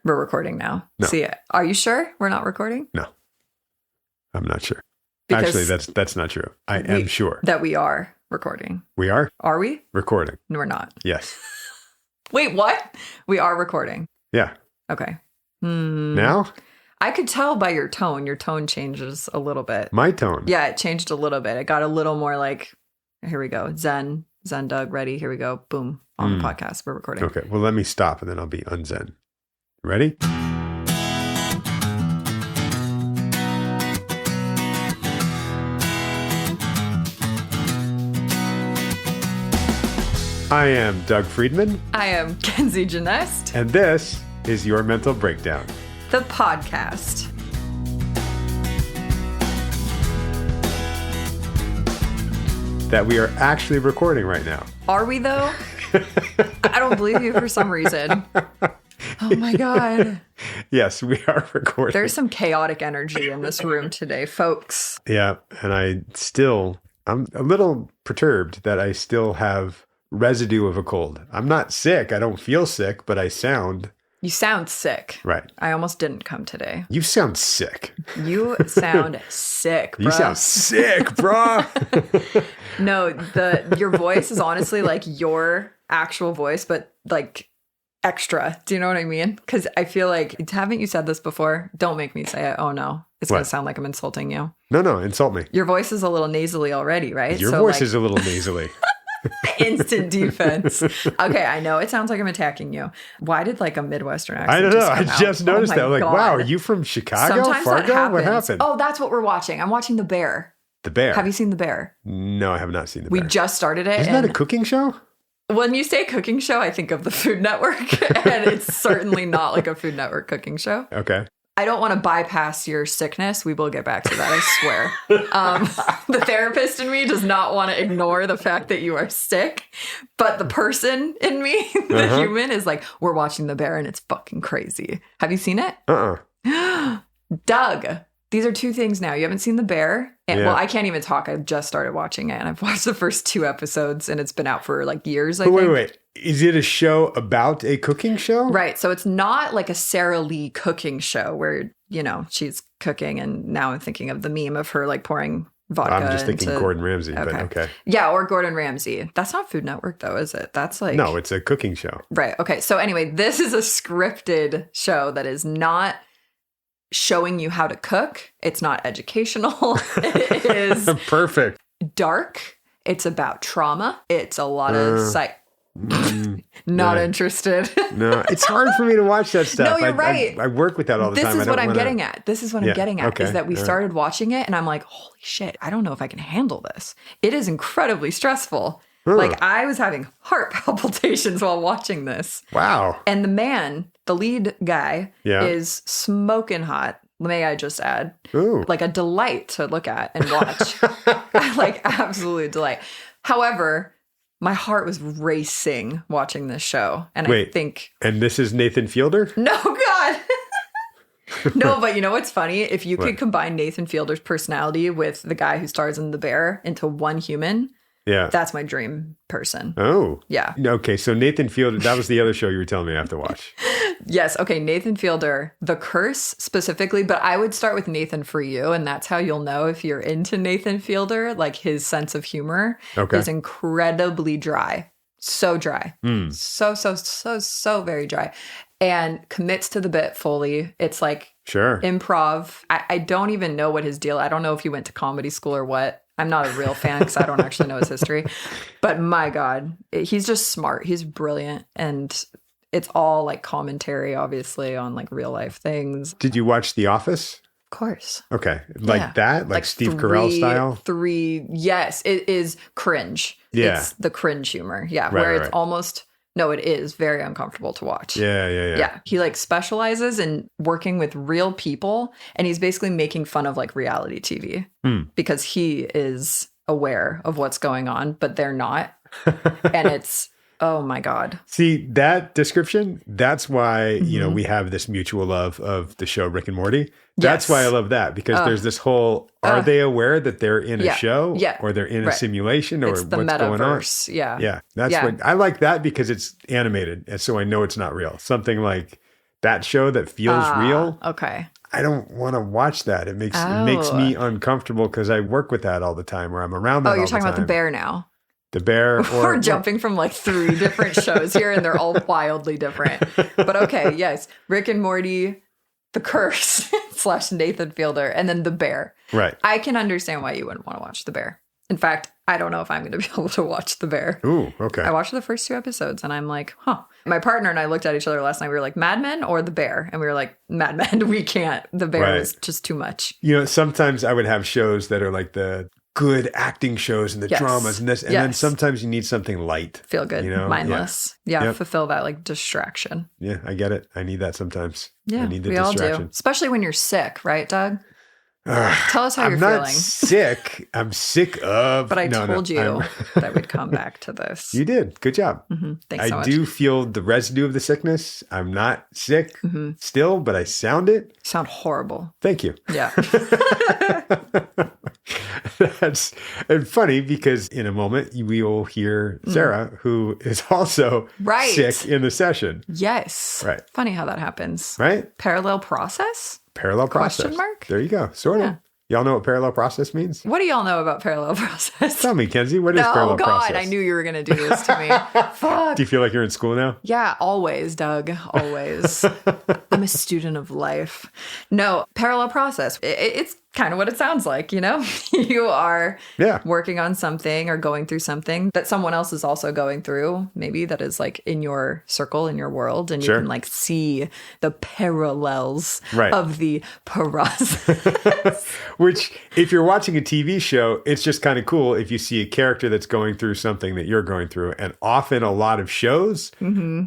We're recording now. No. See, are you sure we're not recording? No, I'm not sure. Because Actually, that's not true. I am sure. That we are recording. We are? Are we? Recording. No, we're not. Yes. Wait, what? We are recording. Yeah. Okay. Now? I could tell by your tone. Your tone changes a little bit. My tone? Yeah, it changed a little bit. It got a little more like, here we go. Zen Doug, ready. Here we go. Boom. On the podcast. We're recording. Okay. Well, let me stop and then I'll be unzen. Ready? I am Doug Friedman. I am Kenzie Janest. And this is Your Mental Breakdown, the podcast. that we are actually recording right now. Are we, though? I don't believe you for some reason. Oh, my God. Yes, we are recording. There's some chaotic energy in this room today, folks. Yeah, and I'm a little perturbed that I still have residue of a cold. I'm not sick. I don't feel sick, but I sound... You sound sick. Right. I almost didn't come today. You sound sick. You sound sick, bro. You sound sick, bro. No, your voice is honestly like your actual voice, but like extra. Do you know what I mean? Because I feel like, haven't you said this before? Don't make me say it. Oh, no. It's going to sound like I'm insulting you. No, insult me. Your voice is a little nasally already, right? Your voice is a little nasally. Instant defense. Okay, I know it sounds like I'm attacking you. Why did like a Midwestern accent? I don't know. I just just noticed that. I'm like, God. wow, are you from Chicago? Sometimes Fargo? that What happens. happened? Oh, that's what we're watching. I'm watching The Bear. The Bear. Have you seen The Bear? No, I have not seen The Bear. We just started it. Isn't that a cooking show? When you say cooking show, I think of the Food Network, and it's certainly not like a Food Network cooking show. Okay. I don't want to bypass your sickness. We will get back to that, I swear. The therapist in me does not want to ignore the fact that you are sick, but the person in me, the human, is like, we're watching The Bear and it's fucking crazy. Have you seen it? Doug, these are two things now. You haven't seen The Bear? And, Well, I can't even talk. I've just started watching it and I've watched the first 2 episodes and it's been out for like years, I think. Wait. Is it a show about a cooking show? Right. So it's not like a Sara Lee cooking show where, she's cooking and now I'm thinking of the meme of her like pouring vodka. I'm just thinking Gordon Ramsay, but okay. Yeah, or Gordon Ramsay. That's not Food Network though, is it? That's like... No, it's a cooking show. Right. Okay. So anyway, this is a scripted show that is not showing you how to cook. It's not educational. It is... Perfect. Dark. It's about trauma. It's a lot of Not interested. No, it's hard for me to watch that stuff. No, you're right. I work with that all the time. This is what I'm getting at. This is what I'm getting at, okay, is that we started watching it and I'm like, holy shit, I don't know if I can handle this. It is incredibly stressful. Like I was having heart palpitations while watching this. Wow. And the man, the lead guy, is smoking hot. May I just add? Ooh. Like a delight to look at and watch. Like absolute delight. However, my heart was racing watching this show. And I think... And this is Nathan Fielder? No, God. No, but you know what's funny? If you could combine Nathan Fielder's personality with the guy who stars in The Bear into one human... Yeah. That's my dream person. Oh. Yeah. Okay, so Nathan Fielder, that was the other show you were telling me I have to watch. Yes. Okay, Nathan Fielder, The Curse specifically, but I would start with Nathan For You, and that's how you'll know if you're into Nathan Fielder. Like his sense of humor is incredibly dry. So dry. So very dry. And commits to the bit fully. It's like improv. I don't even know what his deal. I don't know if he went to comedy school or what. I'm not a real fan because I don't actually know his history. But my God, he's just smart. He's brilliant. And it's all like commentary, obviously, on like real life things. Did you watch The Office? Of course. Okay. Like that? Like Steve Carell style? Yes, it is cringe. Yeah. It's the cringe humor. Yeah. Where it's almost... No, it is very uncomfortable to watch. Yeah. Yeah. He like specializes in working with real people and he's basically making fun of like reality TV because he is aware of what's going on, but they're not. And it's, oh my God. See, that description, that's why, we have this mutual love of the show Rick and Morty. That's why I love that, because there's this whole, are they aware that they're in a show or they're in a simulation or it's the what's metaverse. going on? Yeah. That's what I like that because it's animated. And so I know it's not real. Something like that show that feels real. Okay. I don't want to watch that. It makes me uncomfortable because I work with that all the time, or I'm around that all the time. Oh, you're talking about The Bear now. The Bear. We're jumping from like 3 different shows here, and they're all wildly different. But okay, yes. Rick and Morty, The Curse / Nathan Fielder, and then The Bear. Right. I can understand why you wouldn't want to watch The Bear. In fact, I don't know if I'm going to be able to watch The Bear. Ooh, okay. I watched the first 2 episodes and I'm like, My partner and I looked at each other last night. We were like, Mad Men or The Bear? And we were like, Mad Men. We can't. The Bear is just too much. You know, sometimes I would have shows that are like the good acting shows and the dramas and this. And then sometimes you need something light. Feel good. Mindless. Yeah. Fulfill that like distraction. Yeah, I get it. I need that sometimes. Yeah, I need the we distraction. all do. Especially when you're sick, right, Doug? Tell us how you're feeling. I'm not sick. I'm sick of... But I told you that we'd come back to this. You did. Good job. Thanks so much. I do feel the residue of the sickness. I'm not sick still, but I sound it. You sound horrible. Thank you. Yeah. That's funny because in a moment we will hear Sarah, who is also sick in the session. Yes. Right. Funny how that happens. Right? Parallel process? Parallel process. Question mark? There you go. Sort of. Y'all know what parallel process means? What do y'all know about parallel process? Tell me, Kenzie, what is parallel process? Oh, God, I knew you were going to do this to me. Fuck. Do you feel like you're in school now? Yeah, always, Doug. Always. I'm a student of life. No, parallel process. It's kind of what it sounds like, you know? You are working on something or going through something that someone else is also going through, maybe that is like in your circle, in your world, and you can like see the parallels of the process. Which, if you're watching a TV show, it's just kind of cool if you see a character that's going through something that you're going through. And often a lot of shows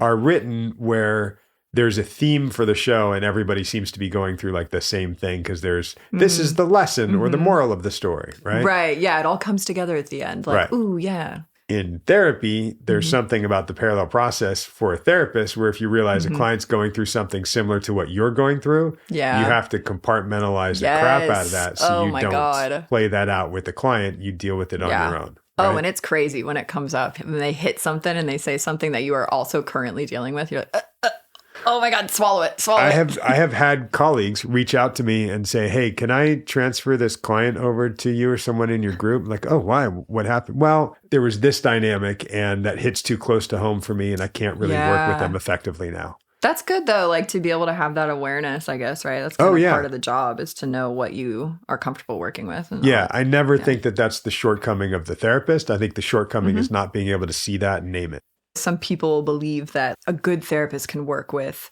are written where there's a theme for the show and everybody seems to be going through like the same thing because there's this is the lesson or the moral of the story, right? Right. Yeah. It all comes together at the end. Like, ooh, yeah. In therapy, there's something about the parallel process for a therapist where if you realize a client's going through something similar to what you're going through, you have to compartmentalize the crap out of that so you don't play that out with the client. You deal with it on your own. Right? Oh, and it's crazy when it comes up. When they hit something and they say something that you are also currently dealing with, you're like, oh my God, swallow it. I have had colleagues reach out to me and say, hey, can I transfer this client over to you or someone in your group? I'm like, oh, why? What happened? Well, there was this dynamic and that hits too close to home for me and I can't really work with them effectively now. That's good though, like to be able to have that awareness, I guess, right? That's kind of part of the job is to know what you are comfortable working with. And I never think that that's the shortcoming of the therapist. I think the shortcoming is not being able to see that and name it. Some people believe that a good therapist can work with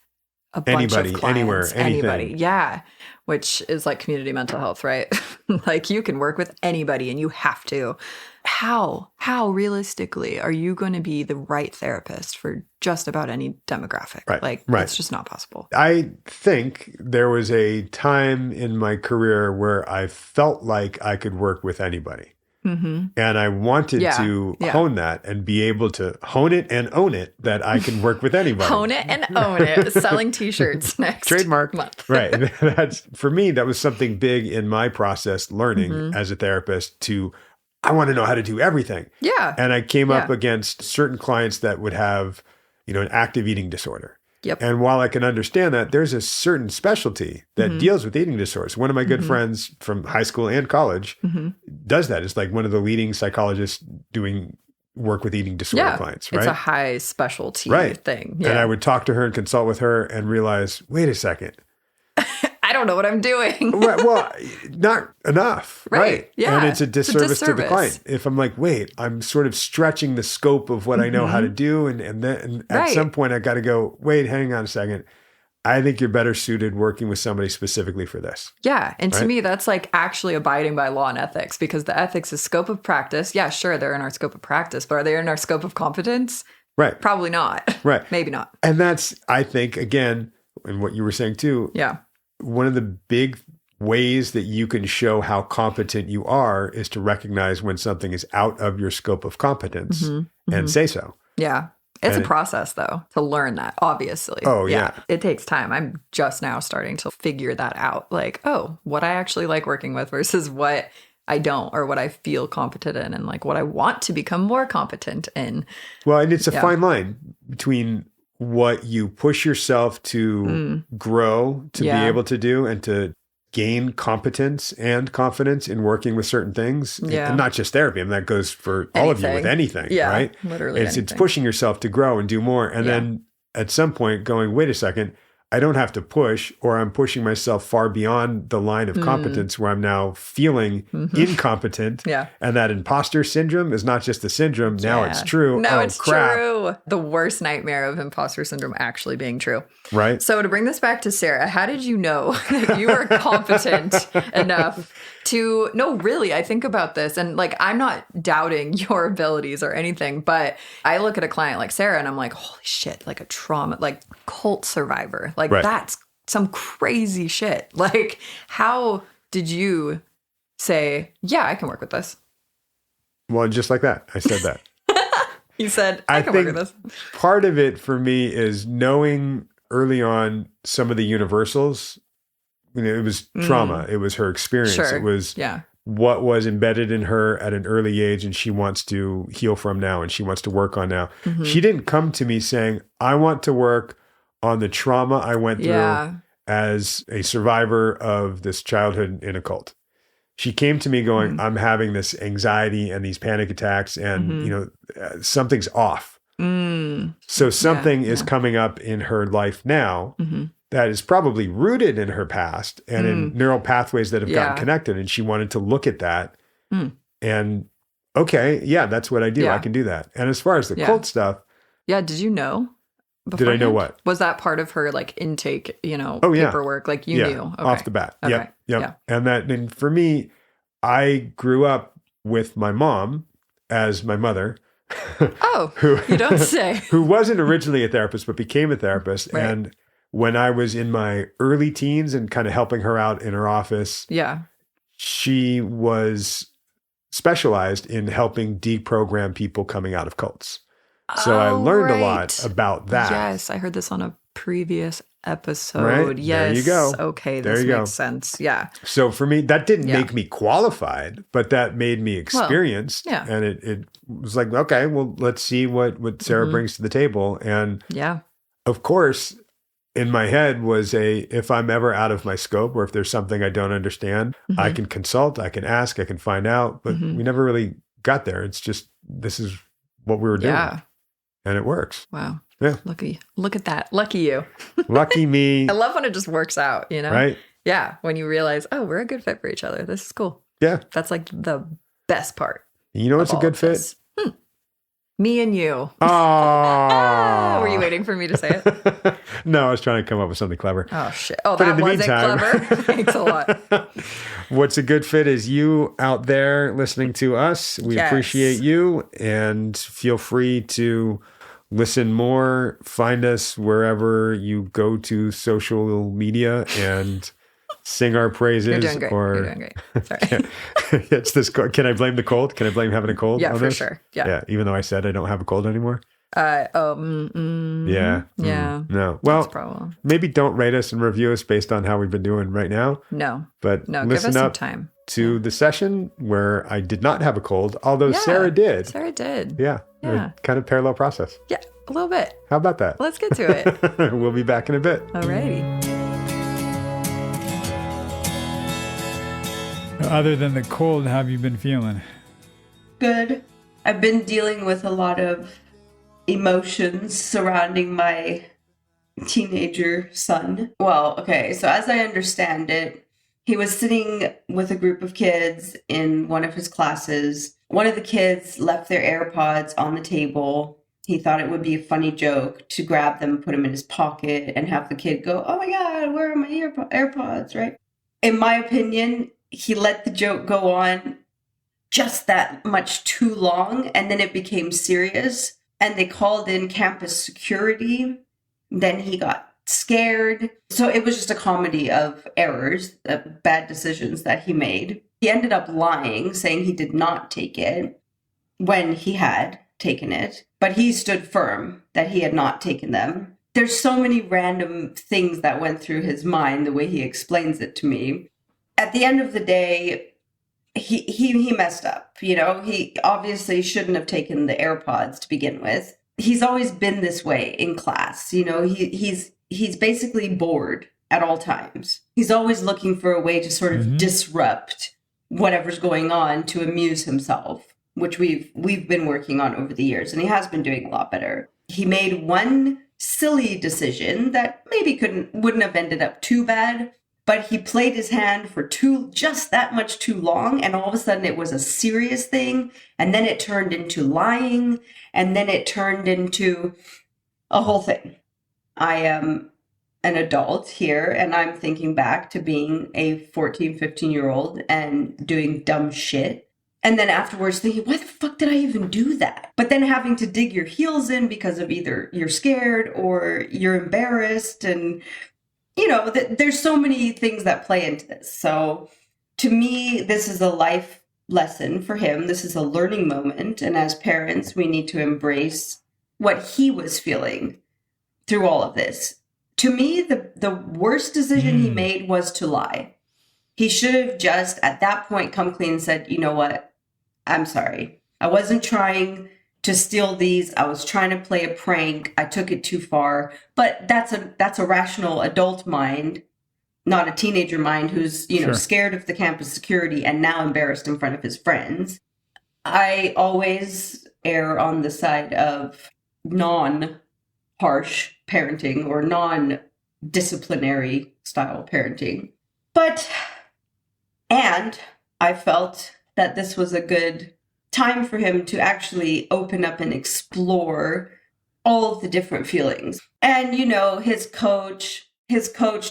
a bunch of clients, anywhere, anything. Anybody. Yeah. Which is like community mental health, right? Like you can work with anybody and you have to. How realistically are you going to be the right therapist for just about any demographic? Right. It's just not possible. I think there was a time in my career where I felt like I could work with anybody. And I wanted to hone that and be able to hone it and own it that I can work with anybody. Hone it and own it. Selling t-shirts next trademark month. Right. That's for me, that was something big in my process learning as a therapist I want to know how to do everything. Yeah. And I came up against certain clients that would have, an active eating disorder. Yep. And while I can understand that, there's a certain specialty that deals with eating disorders. One of my good friends from high school and college does that. It's like one of the leading psychologists doing work with eating disorder clients, right? It's a high specialty thing. Yeah. And I would talk to her and consult with her and realize, wait a second. I don't know what I'm doing. Right. Well, not enough. Right. Yeah. And it's a disservice to the client. If I'm like, wait, I'm sort of stretching the scope of what I know how to do. And then at some point I got to go, wait, hang on a second. I think you're better suited working with somebody specifically for this. Yeah. And to me, that's like actually abiding by law and ethics because the ethics is scope of practice. Yeah, sure. They're in our scope of practice, but are they in our scope of competence? Right. Probably not. Right. Maybe not. And that's, I think, again, and what you were saying too. Yeah. One of the big ways that you can show how competent you are is to recognize when something is out of your scope of competence and say so. Yeah. It's a process, though, to learn that, obviously. Oh, yeah. It takes time. I'm just now starting to figure that out. Like, what I actually like working with versus what I don't or what I feel competent in and like what I want to become more competent in. Well, and it's a fine line between what you push yourself to grow, to be able to do, and to gain competence and confidence in working with certain things. Yeah. And not just therapy. I mean, that goes for all of you with anything, right? Literally it's pushing yourself to grow and do more. And then at some point going, wait a second, I don't have to push, or I'm pushing myself far beyond the line of competence where I'm now feeling incompetent. Yeah. And that imposter syndrome is not just a syndrome. Now it's true. Now it's true. The worst nightmare of imposter syndrome actually being true. Right. So to bring this back to Sarah, how did you know that you were competent enough to, no, really, I think about this and like, I'm not doubting your abilities or anything, but I look at a client like Sarah and I'm like, holy shit, like a trauma, like cult survivor, like that's some crazy shit. Like, how did you say, yeah, I can work with this? Well, just like that. I said that. You said, I can work with this. Part of it for me is knowing early on some of the universals. You know, it was trauma. It was her experience. Sure. It was what was embedded in her at an early age and she wants to heal from now and she wants to work on now. She didn't come to me saying, I want to work on the trauma I went through as a survivor of this childhood in a cult. She came to me going, I'm having this anxiety and these panic attacks and, you know, something's off. So something is coming up in her life now that is probably rooted in her past and in neural pathways that have gotten connected. And she wanted to look at that and, okay, that's what I do. I can do that. And as far as the cult stuff. Yeah. Did you know? Did I know what? Was that part of her like intake, you know, paperwork? Like you knew? Okay. Off the bat. Okay. Yep. And for me, I grew up with my mom as my mother. Who you don't say. Who wasn't originally a therapist, but became a therapist. Right. And when I was in my early teens and kind of helping her out in her office, she was specialized in helping deprogram people coming out of cults. So I learned a lot about that. Yes, I heard this on a previous episode. Right? Yes. There you go. Okay, this makes sense. Yeah. So for me, that didn't make me qualified, but that made me experienced. Well, and it was like, okay, well, let's see what Sarah brings to the table. And of course, in my head was if I'm ever out of my scope or if there's something I don't understand, I can consult, I can ask, I can find out, but we never really got there. It's just, this is what we were doing. Yeah. And it works. Wow. Yeah. Look at that. Lucky you. Lucky me. I love when it just works out, you know? Right. Yeah. When you realize, oh, we're a good fit for each other. This is cool. Yeah. That's like the best part. You know what's a good fit? Me and you. Oh. Were you waiting for me to say it? No, I was trying to come up with something clever. Oh, shit. Oh, but that wasn't clever. Thanks a lot. What's a good fit is you out there listening to us. We appreciate you and feel free to listen more. Find us wherever you go to social media and sing our praises. You're doing great. You're doing great. Sorry. It's this. Can I blame the cold? Can I blame having a cold? Yeah, for sure. Yeah. Even though I said I don't have a cold anymore. Yeah. No. Well, maybe don't rate us and review us based on how we've been doing right now. No. But no, listen give us up some time to the session where I did not have a cold, although Sarah did. Sarah did. Yeah. Kind of parallel process. Yeah, a little bit. How about that? Let's get to it. We'll be back in a bit. Alrighty. Other than the cold, how have you been feeling? Good. I've been dealing with a lot of emotions surrounding my teenager son. Well, okay, so as I understand it, he was sitting with a group of kids in one of his classes. One of the kids left their AirPods on the table. He thought it would be a funny joke to grab them, put them in his pocket, and have the kid go, "Oh my God, where are my AirPods?" Right? In my opinion, he let the joke go on just that much too long, and then it became serious, and they called in campus security. Then he got scared. So it was just a comedy of errors, bad decisions that he made. He ended up lying, saying he did not take it when he had taken it, but he stood firm that he had not taken them. There's so many random things that went through his mind, the way he explains it to me. At the end of the day, he messed up. You know, he obviously shouldn't have taken the AirPods to begin with. he's always been this way in class. You know, he's basically bored at all times. He's always looking for a way to sort of disrupt whatever's going on to amuse himself, which we've been working on over the years, and he has been doing a lot better. He made one silly decision that maybe wouldn't have ended up too bad, but he played his hand for just that much too long, and all of a sudden it was a serious thing, and then it turned into lying, and then it turned into a whole thing. I am an adult here, and I'm thinking back to being a 14, 15-year-old and doing dumb shit. And then afterwards thinking, why the fuck did I even do that? But then having to dig your heels in because of either you're scared or you're embarrassed. And, you know, there's so many things that play into this. So to me, this is a life lesson for him. This is a learning moment. And as parents, we need to embrace what he was feeling through all of this. To me, the worst decision he made was to lie. He should have just, at that point, come clean and said, you know what? I'm sorry. I wasn't trying to steal these. I was trying to play a prank. I took it too far. But that's a rational adult mind, not a teenager mind who's, you know, scared of the campus security and now embarrassed in front of his friends. I always err on the side of non-harsh parenting or non-disciplinary style parenting. And I felt that this was a good time for him to actually open up and explore all of the different feelings. And, you know, his coach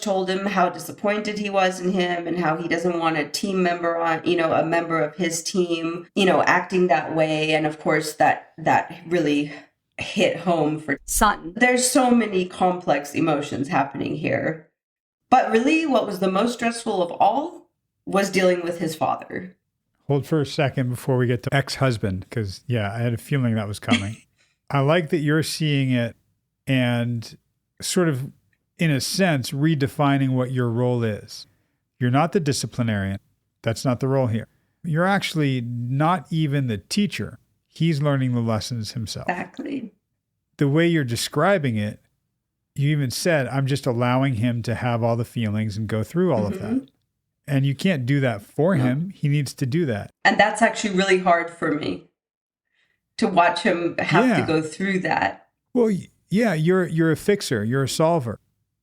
told him how disappointed he was in him and how he doesn't want a team member on, you know, a member of his team, you know, acting that way. And of course that really hit home for son. There's so many complex emotions happening here. But really what was the most stressful of all was dealing with his father. Hold for a second before we get to ex-husband, because, yeah, I had a feeling that was coming. I like that you're seeing it and sort of, in a sense, redefining what your role is. You're not the disciplinarian. That's not the role here. You're actually not even the teacher. He's learning the lessons himself. Exactly. The way you're describing it, you even said, I'm just allowing him to have all the feelings and go through all of that. And you can't do that for him. He needs to do that. And that's actually really hard for me to watch him have to go through that. Well, yeah, you're a fixer. You're a solver.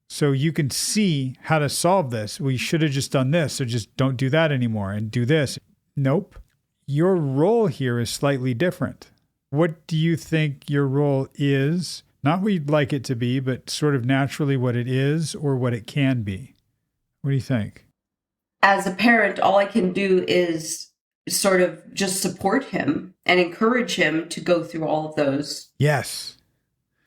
So you can see how to solve this. We should have just done this. So just don't do that anymore and do this. Nope. Your role here is slightly different. What do you think your role is? Not what you'd like it to be, but sort of naturally what it is or what it can be. What do you think? As a parent, all I can do is sort of just support him and encourage him to go through all of those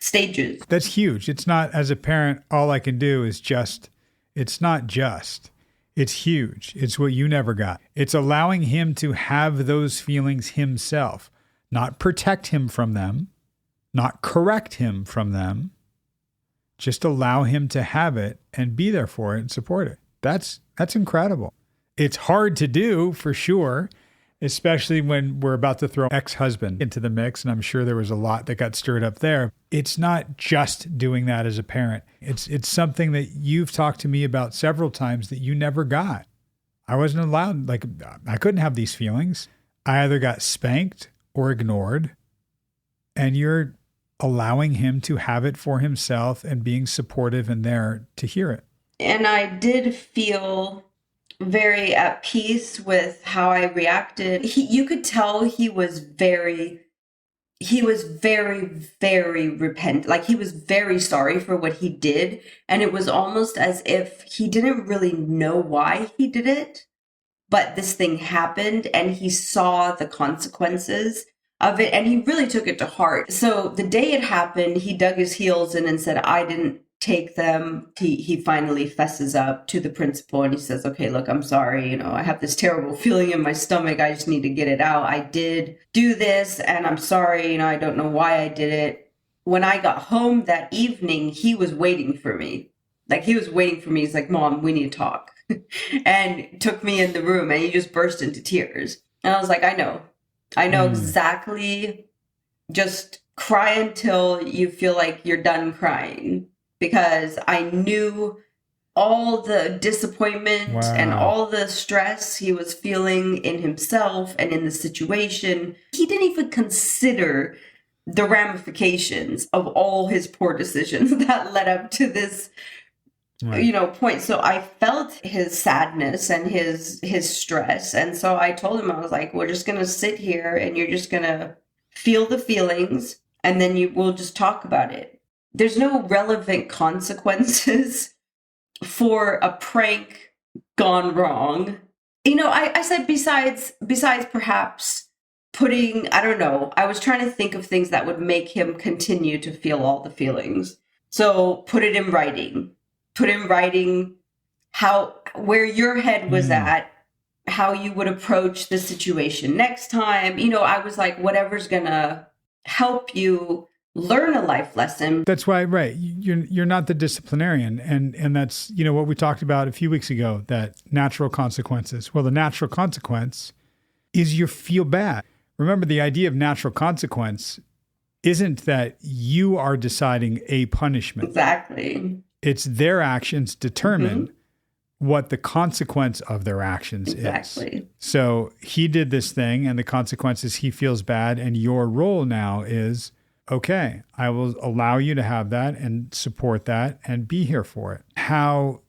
stages. That's huge. It's not, as a parent, all I can do is just, it's not just. It's huge. It's what you never got. It's allowing him to have those feelings himself, not protect him from them, not correct him from them. Just allow him to have it and be there for it and support it. That's incredible. It's hard to do for sure, especially when we're about to throw ex-husband into the mix. And I'm sure there was a lot that got stirred up there. It's not just doing that as a parent. It's something that you've talked to me about several times that you never got. I wasn't allowed, I couldn't have these feelings. I either got spanked or ignored. And you're allowing him to have it for himself and being supportive and there to hear it. And I did feel very at peace with how I reacted. You could tell he was very, very repentant. Like, he was very sorry for what he did. And it was almost as if he didn't really know why he did it. But this thing happened and he saw the consequences of it. And he really took it to heart. So the day it happened, he dug his heels in and said, I didn't take them. He finally fesses up to the principal and he says, okay, look, I'm sorry. You know, I have this terrible feeling in my stomach. I just need to get it out. I did do this and I'm sorry. You know, I don't know why I did it. When I got home that evening, he was waiting for me. He's like, Mom, we need to talk. And took me in the room and he just burst into tears. And I was like, I know exactly just cry until you feel like you're done crying, because I knew all the disappointment and all the stress he was feeling in himself and in the situation. He didn't even consider the ramifications of all his poor decisions that led up to this point. So I felt his sadness and his stress. And so I told him, I was like, we're just going to sit here and you're just going to feel the feelings, and then we'll just talk about it. There's no relevant consequences for a prank gone wrong. I said besides perhaps putting, I don't know, I was trying to think of things that would make him continue to feel all the feelings. So put it in writing. Put in writing where your head was at, how you would approach the situation next time. I was like, whatever's gonna help you learn a life lesson. That's why, right. You're not the disciplinarian. And that's, what we talked about a few weeks ago, that natural consequences. Well, the natural consequence is you feel bad. Remember, the idea of natural consequence isn't that you are deciding a punishment. Exactly. It's their actions determine what the consequence of their actions is. Exactly. So he did this thing, and the consequence is he feels bad. And your role now is, okay, I will allow you to have that and support that and be here for it. How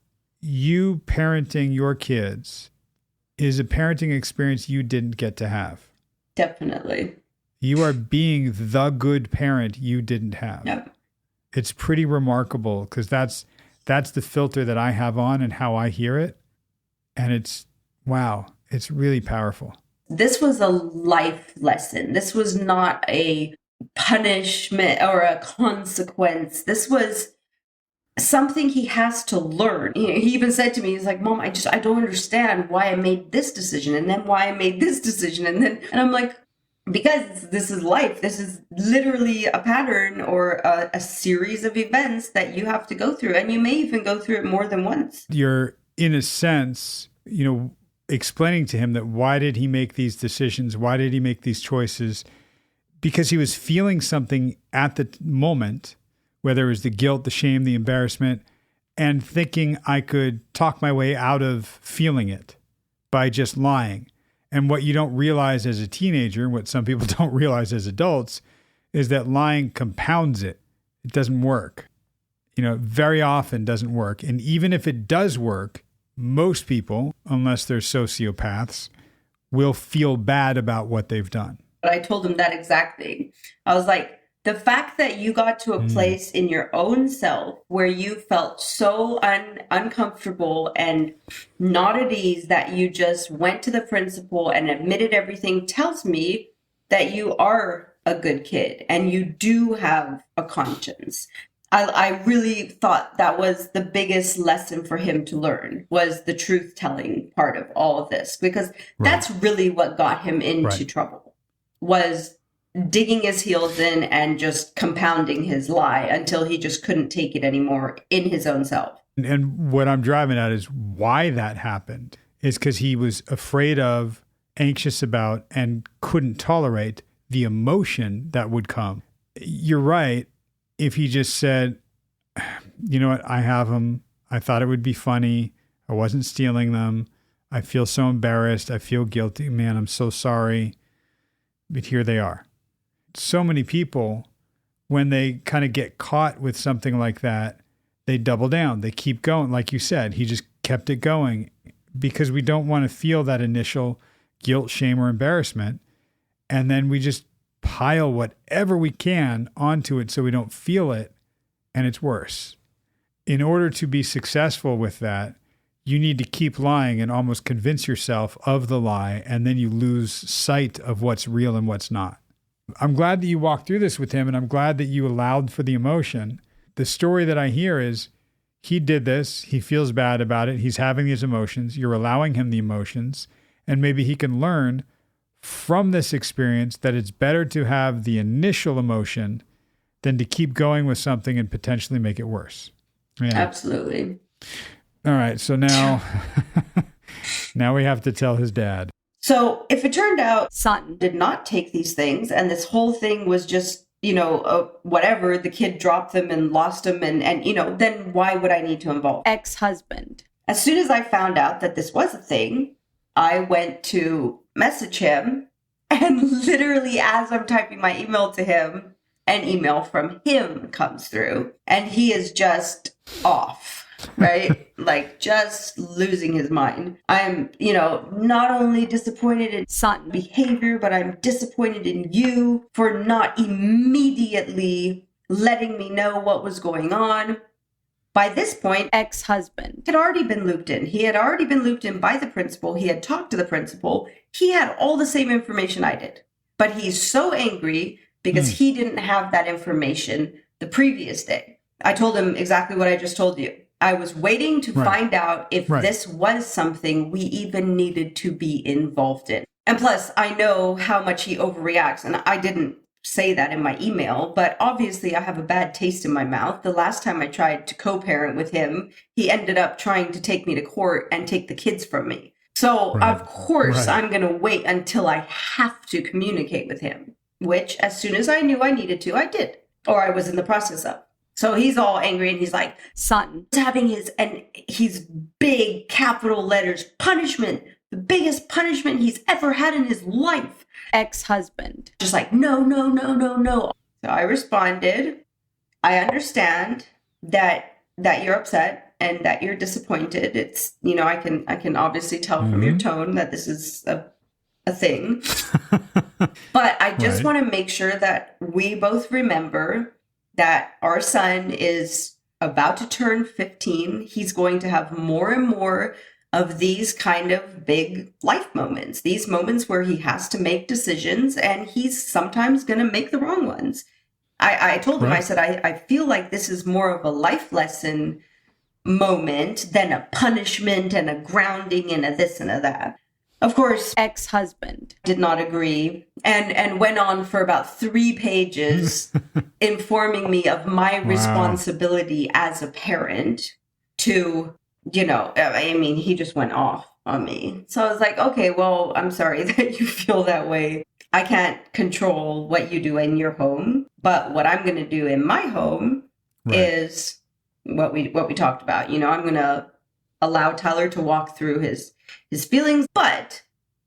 you parenting your kids is a parenting experience you didn't get to have. Definitely. You are being the good parent you didn't have. Yep. It's pretty remarkable, because that's the filter that I have on and how I hear it. And it's really powerful. This was a life lesson. This was not a punishment or a consequence. This was something he has to learn. He even said to me, he's like, Mom, I don't understand why I made this decision, and then why I made this decision. And I'm like, because this is life. This is literally a pattern or a series of events that you have to go through. And you may even go through it more than once. You're, in a sense, explaining to him that why did he make these decisions? Why did he make these choices? Because he was feeling something at the moment, whether it was the guilt, the shame, the embarrassment, and thinking I could talk my way out of feeling it by just lying. And what you don't realize as a teenager, and what some people don't realize as adults, is that lying compounds it. It doesn't work. Very often doesn't work. And even if it does work, most people, unless they're sociopaths, will feel bad about what they've done. But I told him that exact thing. I was like, the fact that you got to a place in your own self where you felt so uncomfortable and not at ease that you just went to the principal and admitted everything tells me that you are a good kid and you do have a conscience. I really thought that was the biggest lesson for him to learn, was the truth-telling part of all of this, because that's really what got him into trouble, was digging his heels in and just compounding his lie until he just couldn't take it anymore in his own self. And what I'm driving at is why that happened is because he was afraid of, anxious about, and couldn't tolerate the emotion that would come. You're right. If he just said, you know what, I have them. I thought it would be funny. I wasn't stealing them. I feel so embarrassed. I feel guilty. Man, I'm so sorry. But here they are. So many people, when they kind of get caught with something like that, they double down. They keep going. Like you said, he just kept it going because we don't want to feel that initial guilt, shame, or embarrassment. And then we just pile whatever we can onto it so we don't feel it, and it's worse. In order to be successful with that, you need to keep lying and almost convince yourself of the lie, and then you lose sight of what's real and what's not. I'm glad that you walked through this with him, and I'm glad that you allowed for the emotion. The story that I hear is he did this, he feels bad about it, he's having these emotions, you're allowing him the emotions, and maybe he can learn from this experience that it's better to have the initial emotion than to keep going with something and potentially make it worse. Yeah. Absolutely. All right. So now, now we have to tell his dad. So if it turned out son did not take these things and this whole thing was just, whatever, the kid dropped them and lost them and then why would I need to involve ex-husband? As soon as I found out that this was a thing, I went to message him, and literally as I'm typing my email to him, an email from him comes through, and he is just off, right? Like just losing his mind. I'm, not only disappointed in son behavior, but I'm disappointed in you for not immediately letting me know what was going on. By this point, ex-husband had already been looped in. He had already been looped in by the principal. He had talked to the principal. He had all the same information I did. But he's so angry because he didn't have that information the previous day. I told him exactly what I just told you. I was waiting to find out if this was something we even needed to be involved in. And plus, I know how much he overreacts, and I didn't say that in my email, but obviously I have a bad taste in my mouth. The last time I tried to co-parent with him, he ended up trying to take me to court and take the kids from me. So of course I'm going to wait until I have to communicate with him, which as soon as I knew I needed to, I did, or I was in the process of. So he's all angry and he's like, son, having his big capital letters, punishment, the biggest punishment he's ever had in his life. Ex-husband. Just like, no. So I responded, I understand that you're upset and that you're disappointed. It's, I can obviously tell from your tone that this is a thing. But I just want to make sure that we both remember that our son is about to turn 15. He's going to have more and more of these kind of big life moments, these moments where he has to make decisions and he's sometimes going to make the wrong ones. I told him, I said, I feel like this is more of a life lesson moment than a punishment and a grounding and a this and a that. Of course, ex-husband did not agree and went on for about 3 pages informing me of my responsibility as a parent to, he just went off on me. So I was like, okay, well, I'm sorry that you feel that way. I can't control what you do in your home, but what I'm going to do in my home is what we talked about. I'm going to allow Tyler to walk through his feelings. But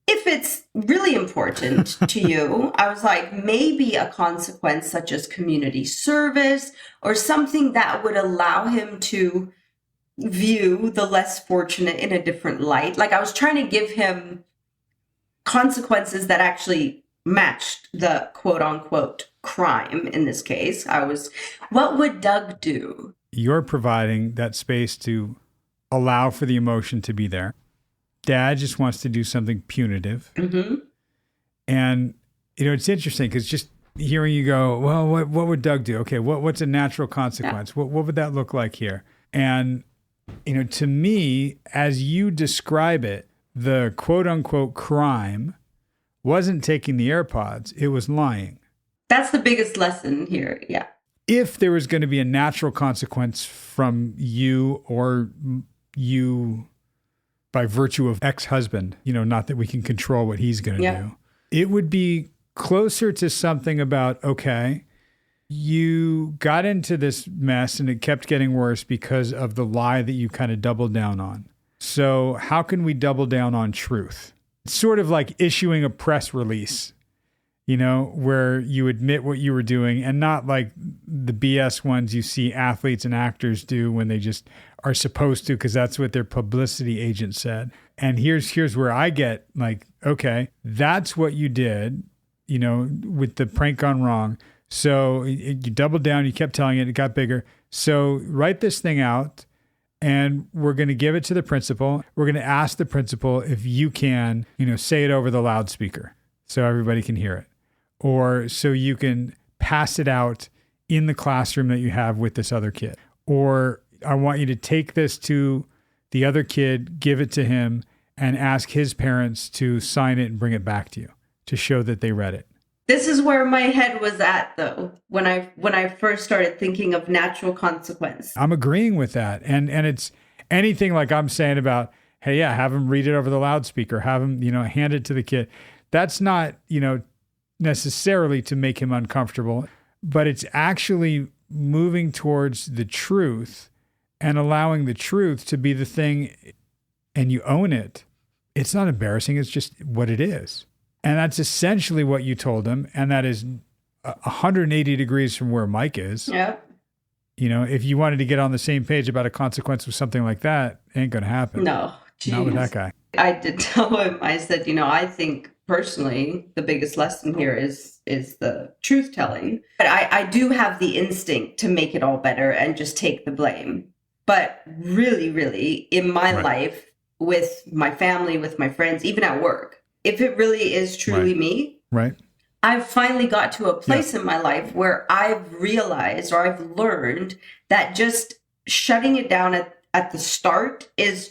if it's really important to you, I was like, maybe a consequence such as community service or something that would allow him to view the less fortunate in a different light. Like I was trying to give him consequences that actually matched the quote unquote crime in this case. What would Doug do? You're providing that space to allow for the emotion to be there. Dad just wants to do something punitive. Mm-hmm. And, it's interesting because just hearing you go, well, what would Doug do? Okay, what's a natural consequence? Yeah. What would that look like here? And, to me, as you describe it, the quote unquote crime wasn't taking the AirPods, it was lying. That's the biggest lesson here, yeah. If there was going to be a natural consequence from you or you by virtue of ex-husband, not that we can control what he's going to do, it would be closer to something about, okay, you got into this mess and it kept getting worse because of the lie that you kind of doubled down on. So how can we double down on truth? It's sort of like issuing a press release, where you admit what you were doing and not like the BS ones you see athletes and actors do when they just are supposed to because that's what their publicity agent said. And here's where I get like, okay, that's what you did, with the prank gone wrong. So you doubled down, you kept telling it got bigger. So write this thing out and we're going to give it to the principal. We're going to ask the principal if you can, say it over the loudspeaker so everybody can hear it. Or so you can pass it out in the classroom that you have with this other kid. Or I want you to take this to the other kid, give it to him, and ask his parents to sign it and bring it back to you to show that they read it. This is where my head was at, though, when I first started thinking of natural consequence. I'm agreeing with that. And it's anything like I'm saying about, hey, yeah, have him read it over the loudspeaker, have him, hand it to the kid. That's not, necessarily to make him uncomfortable. but it's actually moving towards the truth and allowing the truth to be the thing, and you own it. It's not embarrassing. It's just what it is. And that's essentially what you told him. And that is 180 degrees from where Mike is. Yeah. You know, if you wanted to get on the same page about a consequence of something like that, it ain't going to happen. No. Geez. Not with that guy. I did tell him, I said, I think personally the biggest lesson here is the truth telling. But I do have the instinct to make it all better and just take the blame. But really, really, in my life, with my family, with my friends, even at work, if it really is truly me, I've finally got to a place in my life where I've realized or I've learned that just shutting it down at the start is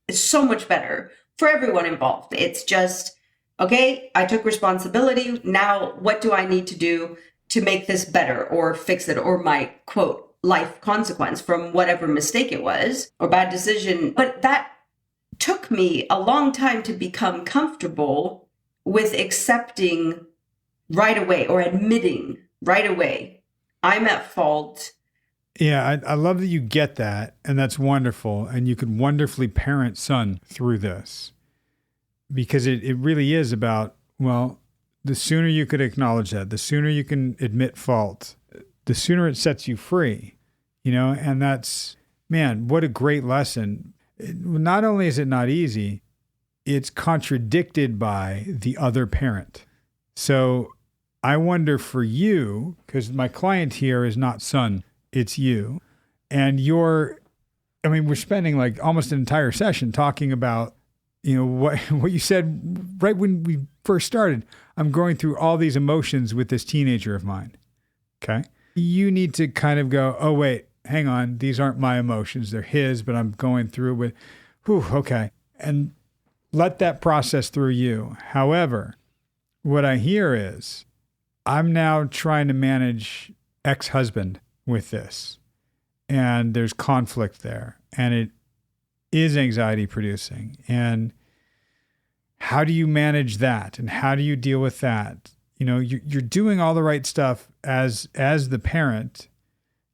so much better for everyone involved. It's just, okay, I took responsibility. Now, what do I need to do to make this better or fix it, or my quote life consequence from whatever mistake it was or bad decision? But that took me a long time to become comfortable with accepting right away or admitting right away I'm at fault. Yeah, I love that you get that, and that's wonderful. And you could wonderfully parent son through this, because it really is about, well, the sooner you could acknowledge that, the sooner you can admit fault, the sooner it sets you free, and that's, man, what a great lesson. Not only is it not easy, it's contradicted by the other parent. So I wonder for you, because my client here is not son, it's you. And we're spending like almost an entire session talking about, what you said right when we first started. I'm going through all these emotions with this teenager of mine. Okay. You need to kind of go, oh, wait, hang on. These aren't my emotions. They're his, but I'm going through with, okay. And let that process through you. However, what I hear is I'm now trying to manage ex-husband with this, and there's conflict there, and it is anxiety producing. And how do you manage that? And how do you deal with that? You're doing all the right stuff as the parent.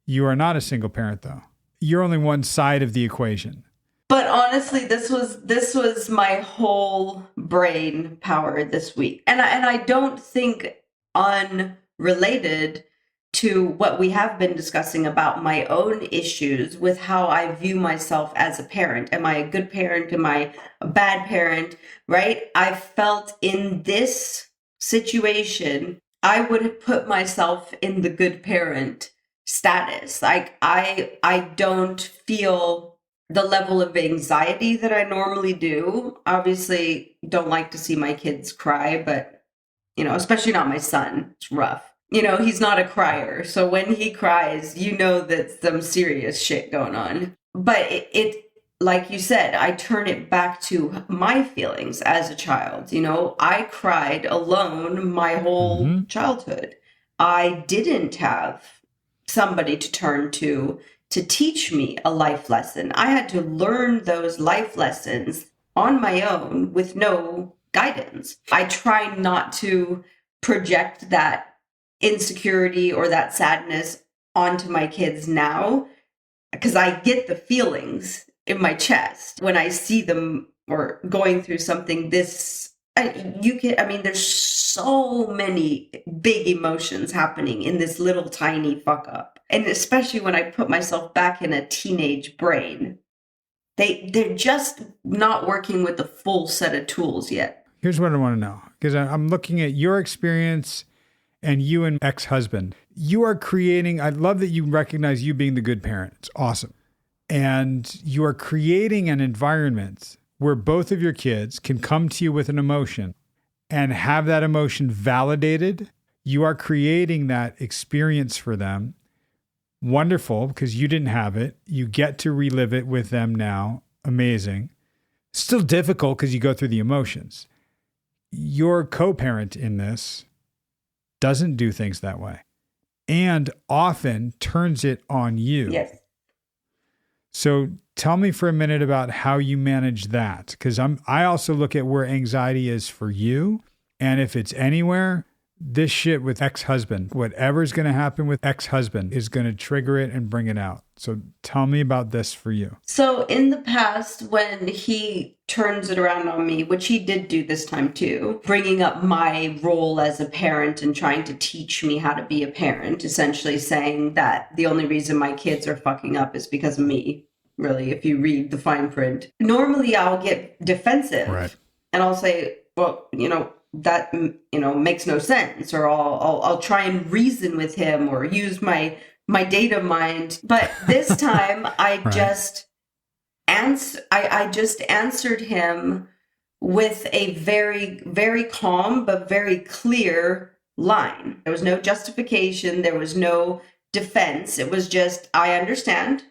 You are not a single parent, though. You're only one side of the equation. But honestly, this was my whole brain power this week. And I don't think unrelated to what we have been discussing about my own issues with how I view myself as a parent. Am I a good parent? Am I a bad parent? Right? I felt in this situation, I would have put myself in the good parent status. Like I don't feel the level of anxiety that I normally do. Obviously, don't like to see my kids cry, but especially not my son. It's rough. He's not a crier. So when he cries, that some serious shit going on. But it like you said, I turn it back to my feelings as a child. I cried alone my whole childhood. I didn't have somebody to turn to teach me a life lesson. I had to learn those life lessons on my own with no guidance. I try not to project that insecurity or that sadness onto my kids now, because I get the feelings in my chest when I see them or going through something this. There's so many big emotions happening in this little tiny fuck up. And especially when I put myself back in a teenage brain, they're just not working with the full set of tools yet. Here's what I want to know, because I'm looking at your experience and you and ex-husband. You are creating, I love that you recognize you being the good parent. It's awesome. And you are creating an environment where both of your kids can come to you with an emotion and have that emotion validated. You are creating that experience for them. Wonderful, because you didn't have it. You get to relive it with them now. Amazing. Still difficult because you go through the emotions. Your co-parent in this doesn't do things that way and often turns it on you. Yes. So tell me for a minute about how you manage that, because I also look at where anxiety is for you, and if it's anywhere, this shit with ex-husband, whatever's going to happen with ex-husband is going to trigger it and bring it out. So tell me about this for you. So in the past, when he turns it around on me, which he did do this time too, bringing up my role as a parent and trying to teach me how to be a parent, essentially saying that the only reason my kids are fucking up is because of me. Really, if you read the fine print, normally I'll get defensive, right? And I'll say, well, that makes no sense, or I'll try and reason with him or use my data mind. But this time I right. I just answered him with a very, very calm but very clear line. There was no justification, there was no defense. It was just, I understand.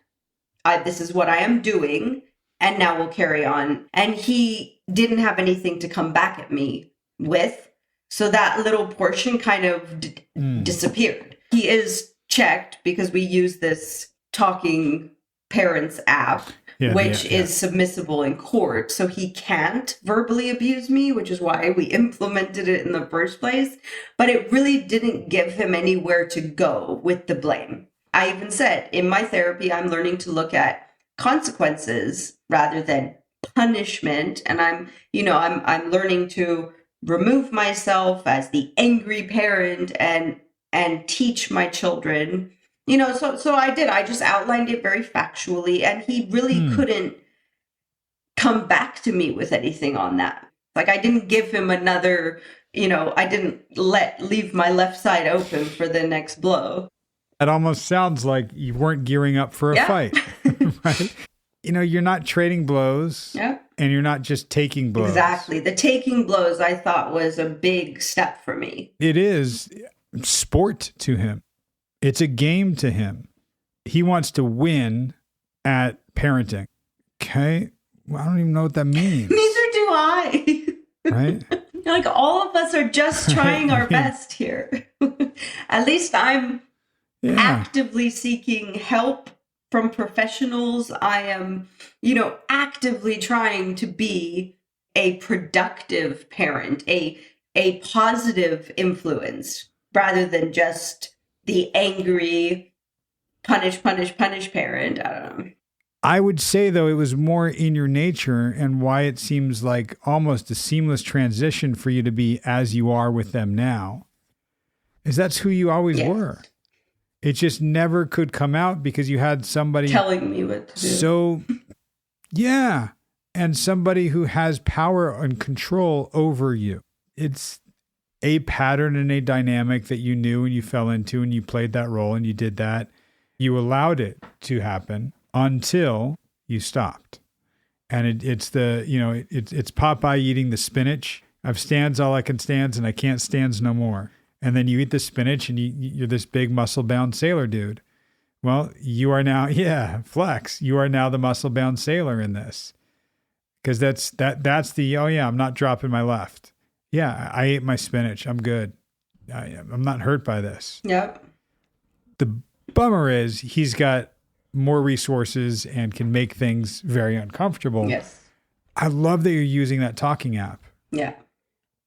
This is what I am doing, and now we'll carry on. And he didn't have anything to come back at me with, so that little portion kind of disappeared. He is checked because we use this Talking Parents app, which is submissible in court, so he can't verbally abuse me, which is why we implemented it in the first place. But it really didn't give him anywhere to go with the blame. I even said, in my therapy, I'm learning to look at consequences rather than punishment. And I'm learning to remove myself as the angry parent and teach my children, so I did. I just outlined it very factually, and he really couldn't come back to me with anything on that. Like, I didn't give him another, I didn't leave my left side open for the next blow. It almost sounds like you weren't gearing up for a fight, right? You're not trading blows, and you're not just taking blows. Exactly. The taking blows, I thought, was a big step for me. It is sport to him. It's a game to him. He wants to win at parenting. Okay? Well, I don't even know what that means. Neither do I. Right? Like, all of us are just trying our best here. At least I'm actively seeking help from professionals. I am, actively trying to be a productive parent, a positive influence, rather than just the angry punish parent. I don't know. I would say, though, it was more in your nature, and why it seems like almost a seamless transition for you to be as you are with them now, is that's who you always were. It just never could come out because you had somebody telling me what to do. So, and somebody who has power and control over you. It's a pattern and a dynamic that you knew and you fell into, and you played that role and you did that. You allowed it to happen until you stopped. And it's Popeye eating the spinach. I've stands all I can stands, and I can't stands no more. And then you eat the spinach, and you're this big muscle-bound sailor dude. Well, you are now, flex. You are now the muscle-bound sailor in this. Because that's the, I'm not dropping my left. Yeah, I ate my spinach. I'm good. I'm not hurt by this. Yep. The bummer is he's got more resources and can make things very uncomfortable. Yes. I love that you're using that talking app. Yeah.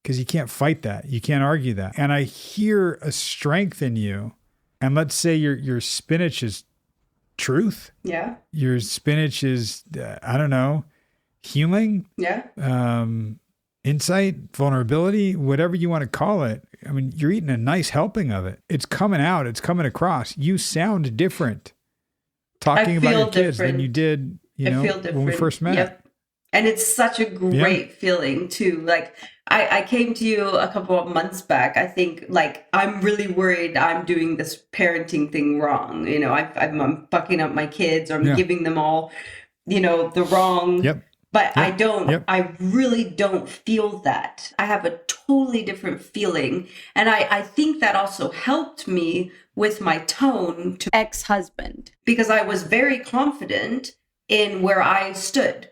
Because you can't fight that. You can't argue that. And I hear a strength in you. And let's say your spinach is truth. Yeah. Your spinach is, healing. Yeah. Insight, vulnerability, whatever you want to call it. I mean, you're eating a nice helping of it. It's coming out. It's coming across. You sound different talking about your kids than you did, when we first met. Yep. And it's such a great feeling too. Like, I came to you a couple of months back. I think, like, I'm really worried I'm doing this parenting thing wrong. I'm fucking up my kids, or I'm giving them all, the wrong. Yep. But I don't, I really don't feel that. I have a totally different feeling. And I think that also helped me with my tone to ex-husband. Because I was very confident in where I stood,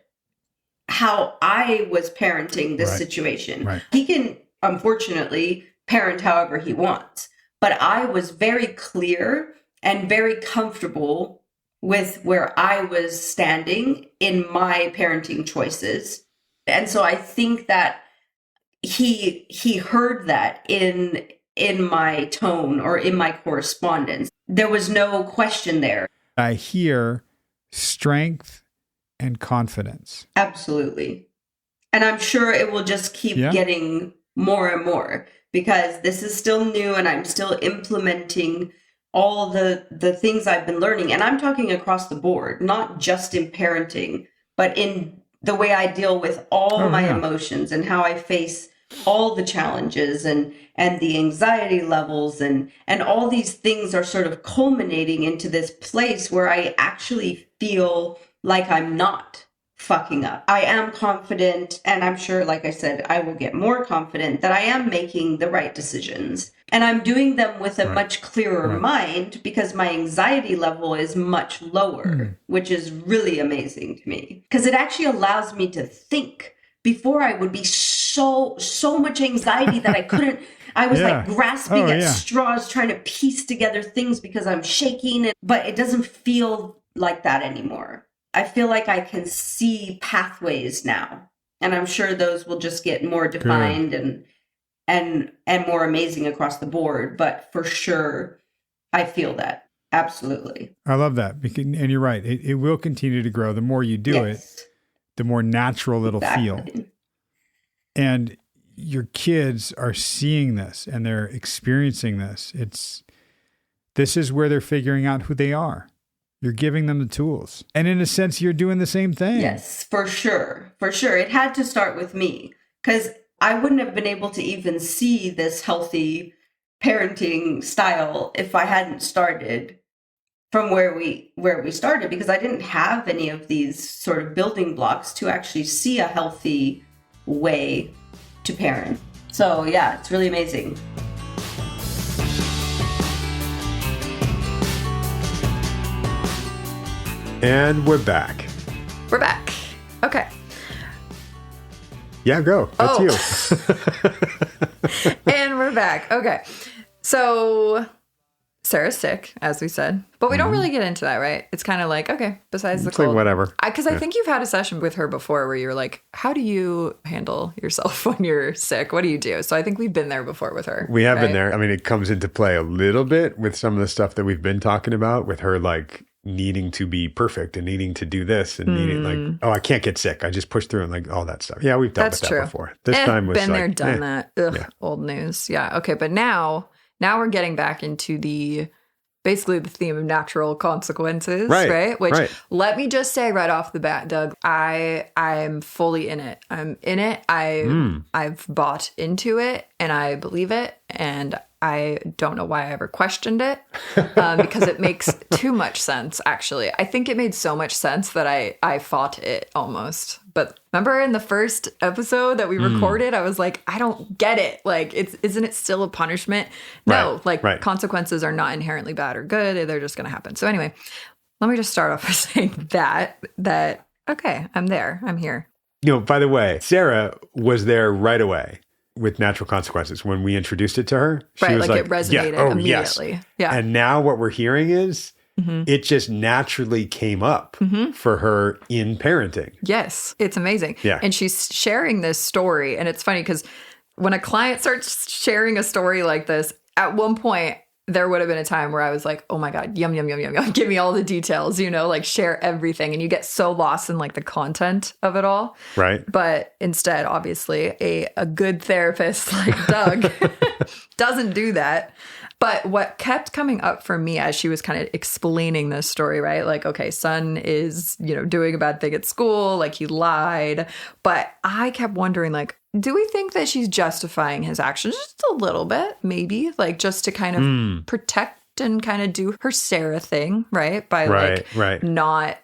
how I was parenting this situation. Right. He can, unfortunately, parent however he wants. But I was very clear and very comfortable with where I was standing in my parenting choices. And so I think that he heard that in in my tone or in my correspondence. There was no question there. I hear strength and confidence. Absolutely. And I'm sure it will just keep getting more and more, because this is still new and I'm still implementing all the things I've been learning. And I'm talking across the board, not just in parenting, but in the way I deal with all my emotions and how I face all the challenges and the anxiety levels and all these things are sort of culminating into this place where I actually feel like I'm not fucking up. I am confident, and I'm sure, like I said, I will get more confident that I am making the right decisions. And I'm doing them with a much clearer mind, because my anxiety level is much lower, which is really amazing to me. Because it actually allows me to think. Before, I would be so much anxiety that I couldn't, I was like grasping at straws, trying to piece together things because I'm shaking. But it doesn't feel like that anymore. I feel like I can see pathways now, and I'm sure those will just get more defined and more amazing across the board. But for sure, I feel that. Absolutely. I love that. And you're right. It will continue to grow. The more you do it, the more natural it'll feel. And your kids are seeing this and they're experiencing this. This is where they're figuring out who they are. You're giving them the tools. And in a sense, you're doing the same thing. Yes, for sure. For sure. It had to start with me, because I wouldn't have been able to even see this healthy parenting style if I hadn't started from where we started, because I didn't have any of these sort of building blocks to actually see a healthy way to parent. So yeah, it's really amazing. And we're back. We're back. Okay. Yeah, go. That's you. And we're back. Okay. So Sarah's sick, as we said, but we don't really get into that, right? It's kind of like, okay, besides the cold. Like whatever. Because I think you've had a session with her before where you're like, how do you handle yourself when you're sick? What do you do? So I think we've been there before with her. We have been there. I mean, it comes into play a little bit with some of the stuff that we've been talking about with her, like needing to be perfect and needing to do this and needing like, oh, I can't get sick. I just push through and like all that stuff. Yeah, we've dealt with that before. This time was been like, there, done that. Ugh, old news. Yeah. Okay. But now we're getting back into basically the theme of natural consequences, right? Which let me just say right off the bat, Doug, I'm fully in it. I'm in it. I've bought into it and I believe it, and I don't know why I ever questioned it, because it makes too much sense, actually. I think it made so much sense that I fought it almost. But remember in the first episode that we recorded, I was like, I don't get it. Like, isn't it still a punishment? No, consequences are not inherently bad or good. They're just going to happen. So anyway, let me just start off by saying that, okay, I'm there. I'm here. You know, by the way, Sarah was there right away with natural consequences. When we introduced it to her, she was like, it resonated immediately. Yes. Yeah. And now what we're hearing is it just naturally came up for her in parenting. Yes. It's amazing. Yeah. And she's sharing this story. And it's funny because when a client starts sharing a story like this, at one point, there would have been a time where I was like, oh my God, yum, yum, yum, yum, yum. Give me all the details, like share everything. And you get so lost in like the content of it all. Right. But instead, obviously, a good therapist like Doug doesn't do that. But what kept coming up for me as she was kind of explaining this story, right? Like, okay, son is, doing a bad thing at school, like he lied. But I kept wondering, like, do we think that she's justifying his actions just a little bit, maybe, like just to kind of protect and kind of do her Sarah thing, right? By not,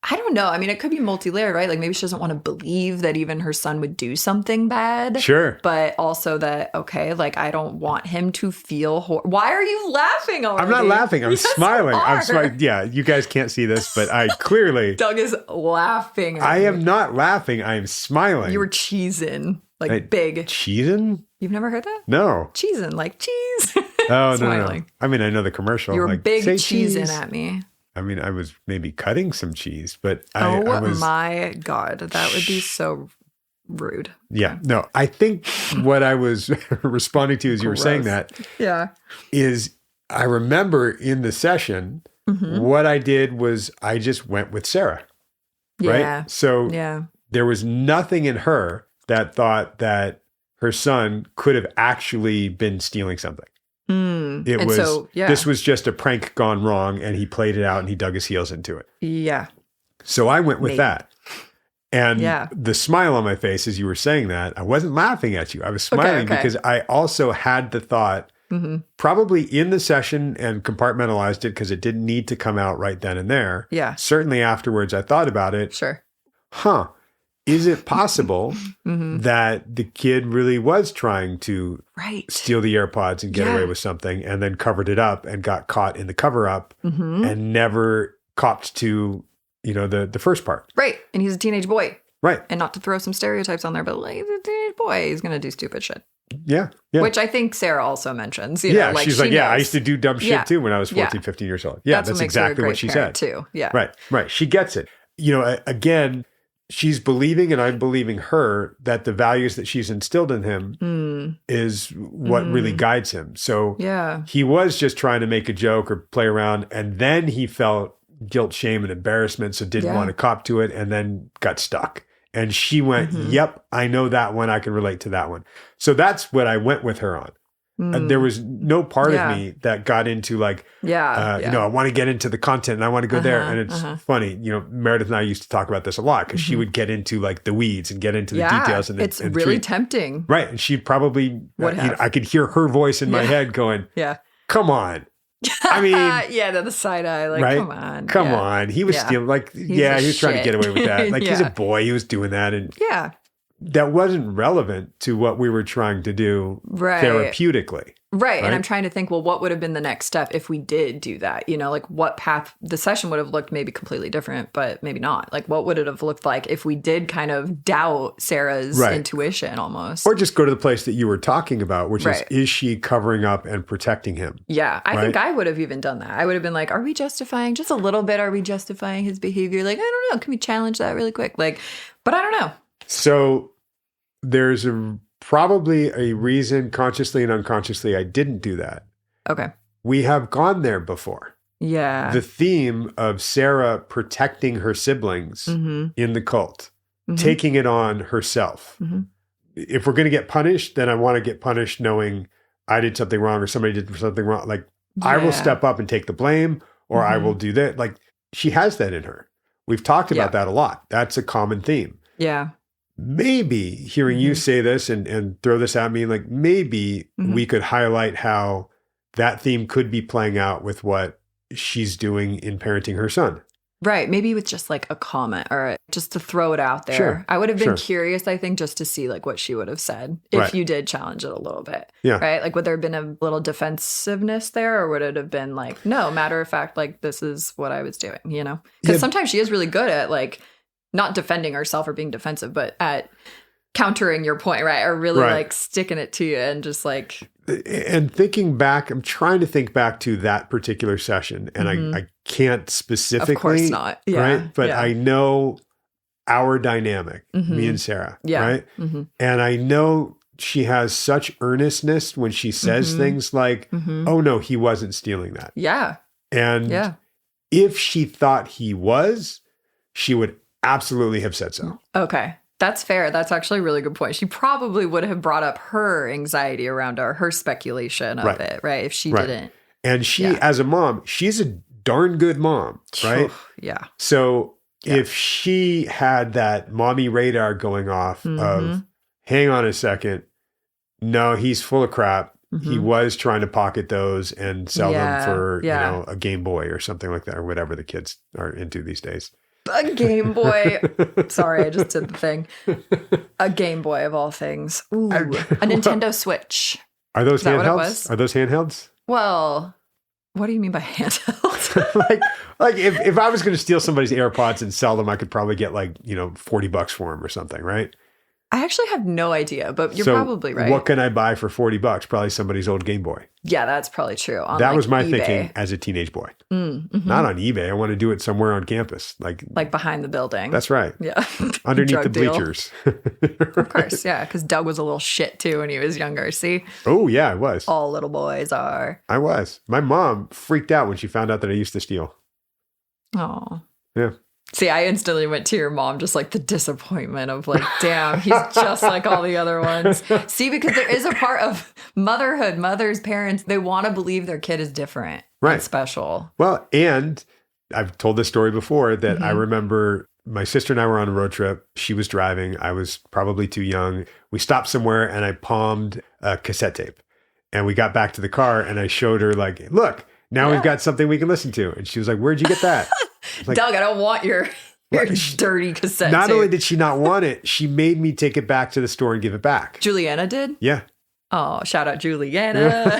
I don't know. I mean, it could be multi-layered, right? Like maybe she doesn't want to believe that even her son would do something bad. Sure. But also that, okay, like I don't want him to feel Why are you laughing already? I'm not laughing. I'm smiling. I'm smiling. Yeah, you guys can't see this, but I clearly... Doug is laughing. I am not laughing. I am smiling. You were cheesing, like big. Cheesing? You've never heard that? No. Cheesing, like cheese. Oh, no. I mean, I know the commercial. You were like, big cheesing at me. I mean, I was maybe cutting some cheese, but I was... my God, that would be so rude. Yeah. No, I think what I was responding to as you were saying that is I remember in the session, what I did was I just went with Sarah. Right? So there was nothing in her that thought that her son could have actually been stealing something. This was just a prank gone wrong, and he played it out and he dug his heels into it. Yeah. So I went with that. And the smile on my face as you were saying that, I wasn't laughing at you. I was smiling because I also had the thought, probably in the session, and compartmentalized it because it didn't need to come out right then and there. Yeah. Certainly afterwards, I thought about it. Sure. Is it possible that the kid really was trying to steal the AirPods and get away with something, and then covered it up and got caught in the cover up and never copped to, the first part? Right. And he's a teenage boy. Right. And not to throw some stereotypes on there, but like, he's a teenage boy. He's going to do stupid shit. Yeah. Which I think Sarah also mentions. She's like, I used to do dumb shit too when I was 14, 15 years old. Yeah, that's exactly what she said. Too. Yeah. Right. She gets it. Again, she's believing, and I'm believing her, that the values that she's instilled in him is what really guides him. So he was just trying to make a joke or play around, and then he felt guilt, shame, and embarrassment, so didn't want to cop to it, and then got stuck. And she went, yep, I know that one. I can relate to that one. So that's what I went with her on. There was no part of me that got into like, I want to get into the content and I want to go there. And it's funny, Meredith and I used to talk about this a lot because she would get into like the weeds and get into the details. And it's really tempting. Right. And she probably, I could hear her voice in my head going, come on. I mean, the side eye, like, right? Come on. He was stealing, like, he was trying to get away with that. Like, he's a boy. He was doing that. And that wasn't relevant to what we were trying to do therapeutically. Right. And I'm trying to think, well, what would have been the next step if we did do that? Like what path the session would have looked maybe completely different, but maybe not. Like what would it have looked like if we did kind of doubt Sarah's intuition almost? Or just go to the place that you were talking about, which is she covering up and protecting him? Yeah. I think I would have even done that. I would have been like, are we justifying just a little bit? Are we justifying his behavior? Like, I don't know. Can we challenge that really quick? Like, but I don't know. So there's probably a reason, consciously and unconsciously, I didn't do that. Okay. We have gone there before. Yeah. The theme of Sarah protecting her siblings in the cult, taking it on herself. If we're going to get punished, then I want to get punished knowing I did something wrong or somebody did something wrong. Like, I will step up and take the blame, or I will do that. Like, she has that in her. We've talked about that a lot. That's a common theme. Yeah. Maybe hearing you say this and throw this at me, like maybe we could highlight how that theme could be playing out with what she's doing in parenting her son. Right. Maybe with just like a comment or just to throw it out there. Sure. I would have been curious, I think, just to see like what she would have said if you did challenge it a little bit. Yeah. Right. Like would there have been a little defensiveness there, or would it have been like, no, matter of fact, like this is what I was doing, Because sometimes she is really good at like not defending herself or being defensive, but at countering your point, right? Or really like sticking it to you and just like. And thinking back, I'm trying to think back to that particular session, and I can't specifically. Of course not. Yeah. Right. But I know our dynamic, me and Sarah. Yeah. Right. And I know she has such earnestness when she says things like, oh, no, he wasn't stealing that. Yeah. And if she thought he was, she would absolutely have said so. Okay. That's fair. That's actually a really good point. She probably would have brought up her anxiety around her speculation of it, right? If she didn't. And she, as a mom, she's a darn good mom, right? Yeah. So if she had that mommy radar going off of, hang on a second, no, he's full of crap. He was trying to pocket those and sell them for, a Game Boy or something like that, or whatever the kids are into these days. A Game Boy. Sorry, I just did the thing. A Game Boy of all things. Ooh, a Nintendo Switch. Are those handhelds? Are those handhelds? Well, what do you mean by handhelds? like if I was going to steal somebody's AirPods and sell them, I could probably get $40 for them or something, right? I actually have no idea, but you're probably right. What can I buy for $40? Probably somebody's old Game Boy. Yeah, that's probably true. On, that was my eBay. Thinking as a teenage boy. Not on eBay. I want to do it somewhere on campus. Like behind the building. That's right. Yeah. Underneath the bleachers. Of course, yeah. Because Doug was a little shit too when he was younger. See? Oh, yeah, I was. All little boys are. I was. My mom freaked out when she found out that I used to steal. Oh. Yeah. See, I instantly went to your mom, just like the disappointment of like, damn, he's just like all the other ones. See, because there is a part of motherhood, mothers, parents, they want to believe their kid is different and special. Well, and I've told this story before that I remember my sister and I were on a road trip. She was driving. I was probably too young. We stopped somewhere and I palmed a cassette tape. And we got back to the car and I showed her like, look, now we've got something we can listen to. And she was like, where'd you get that? Like, Doug, I don't want your dirty cassette Not tape. only did she not want it, she made me take it back to the store and give it back. Juliana did? Yeah. Oh, shout out Juliana.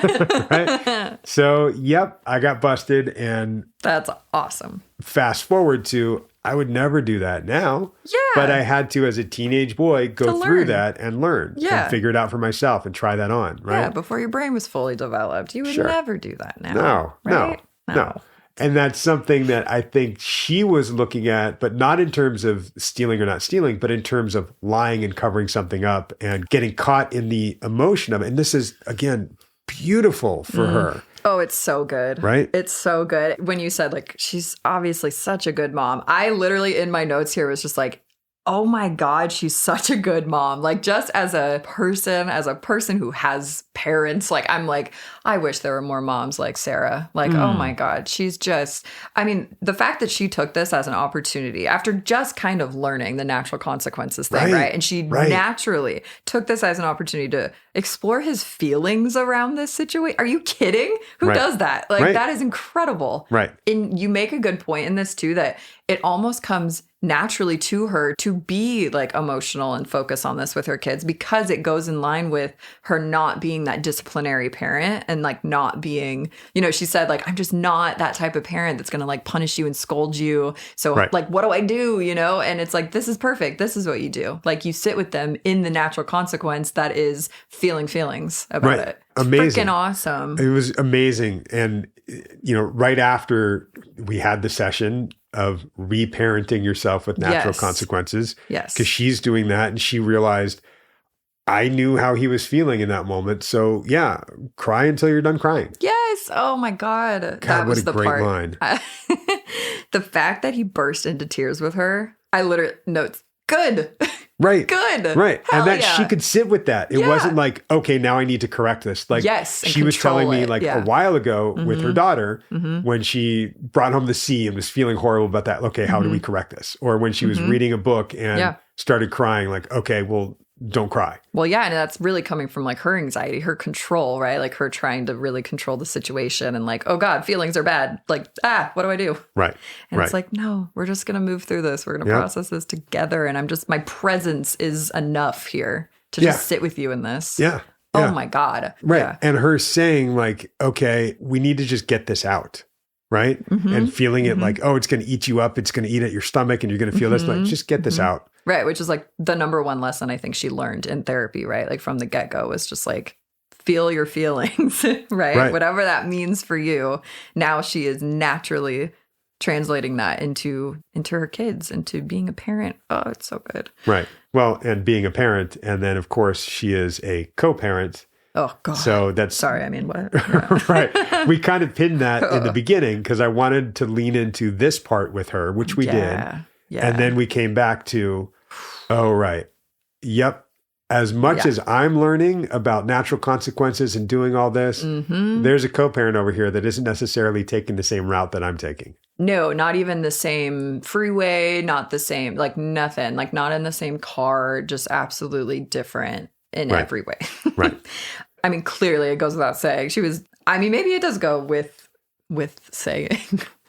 Right? So, yep, I got busted. And that's awesome. Fast forward to, I would never do that now. Yeah. But I had to, as a teenage boy, go through that and learn and figure it out for myself and try that on. Right? Yeah, before your brain was fully developed. You would never do that now. No, right? No. And that's something that I think she was looking at, but not in terms of stealing or not stealing, but in terms of lying and covering something up and getting caught in the emotion of it. And this is, again, beautiful for her. Oh, it's so good. Right? It's so good. When you said, like, she's obviously such a good mom, I literally in my notes here was just like, oh my God, she's such a good mom. Like, just as a person who has parents, like, I'm like, I wish there were more moms like Sarah. Like, oh my God, she's just, I mean, the fact that she took this as an opportunity after just kind of learning the natural consequences thing, right? And she naturally took this as an opportunity to explore his feelings around this situation. Are you kidding? Who does that? Like, that is incredible. Right. And you make a good point in this too, that it almost comes naturally to her to be like emotional and focus on this with her kids because it goes in line with her not being that disciplinary parent and like not being, you know, she said like, I'm just not that type of parent that's going to like punish you and scold you. So like, what do I do? You know? And it's like, this is perfect. This is what you do. Like you sit with them in the natural consequence that is feeling feelings about it. It's amazing. Freaking awesome. It was amazing. And, you know, right after we had the session of reparenting yourself with natural consequences. Yes. Because she's doing that and she realized I knew how he was feeling in that moment. So yeah, cry until you're done crying. Yes. Oh my God. That was the great part. Line. The fact that he burst into tears with her, I literally notes, good. Right. Good. Right. Hell and that she could sit with that. It wasn't like, okay, now I need to correct this. Like she was telling me like a while ago with her daughter when she brought home the C and was feeling horrible about that. Okay, how do we correct this? Or when she was reading a book and started crying, like, okay, well, don't cry. Well, yeah. And that's really coming from like her anxiety, her control, right? Like her trying to really control the situation and like, oh God, feelings are bad. Like, what do I do? Right. And it's like, no, we're just going to move through this. We're going to process this together. And my presence is enough here to just sit with you in this. Yeah. Oh my God. Right. Yeah. And her saying like, okay, we need to just get this out. Right. And feeling it like, oh, it's going to eat you up. It's going to eat at your stomach and you're going to feel this. Like, just get this out. Right. Which is like the number one lesson I think she learned in therapy, right? Like from the get-go was just like, feel your feelings, right? Whatever that means for you. Now she is naturally translating that into her kids, into being a parent. Oh, it's so good. Right. Well, and being a parent. And then of course she is a co-parent. Oh God. So that's sorry. I mean, what? Yeah. Right. We kind of pinned that in the beginning because I wanted to lean into this part with her, which we did. Yeah. And then we came back to, oh, right. Yep. As much as I'm learning about natural consequences and doing all this, there's a co-parent over here that isn't necessarily taking the same route that I'm taking. No, not even the same freeway, not the same, like nothing, like not in the same car, just absolutely different in every way. Right. I mean, clearly it goes without saying. Maybe it does go with saying.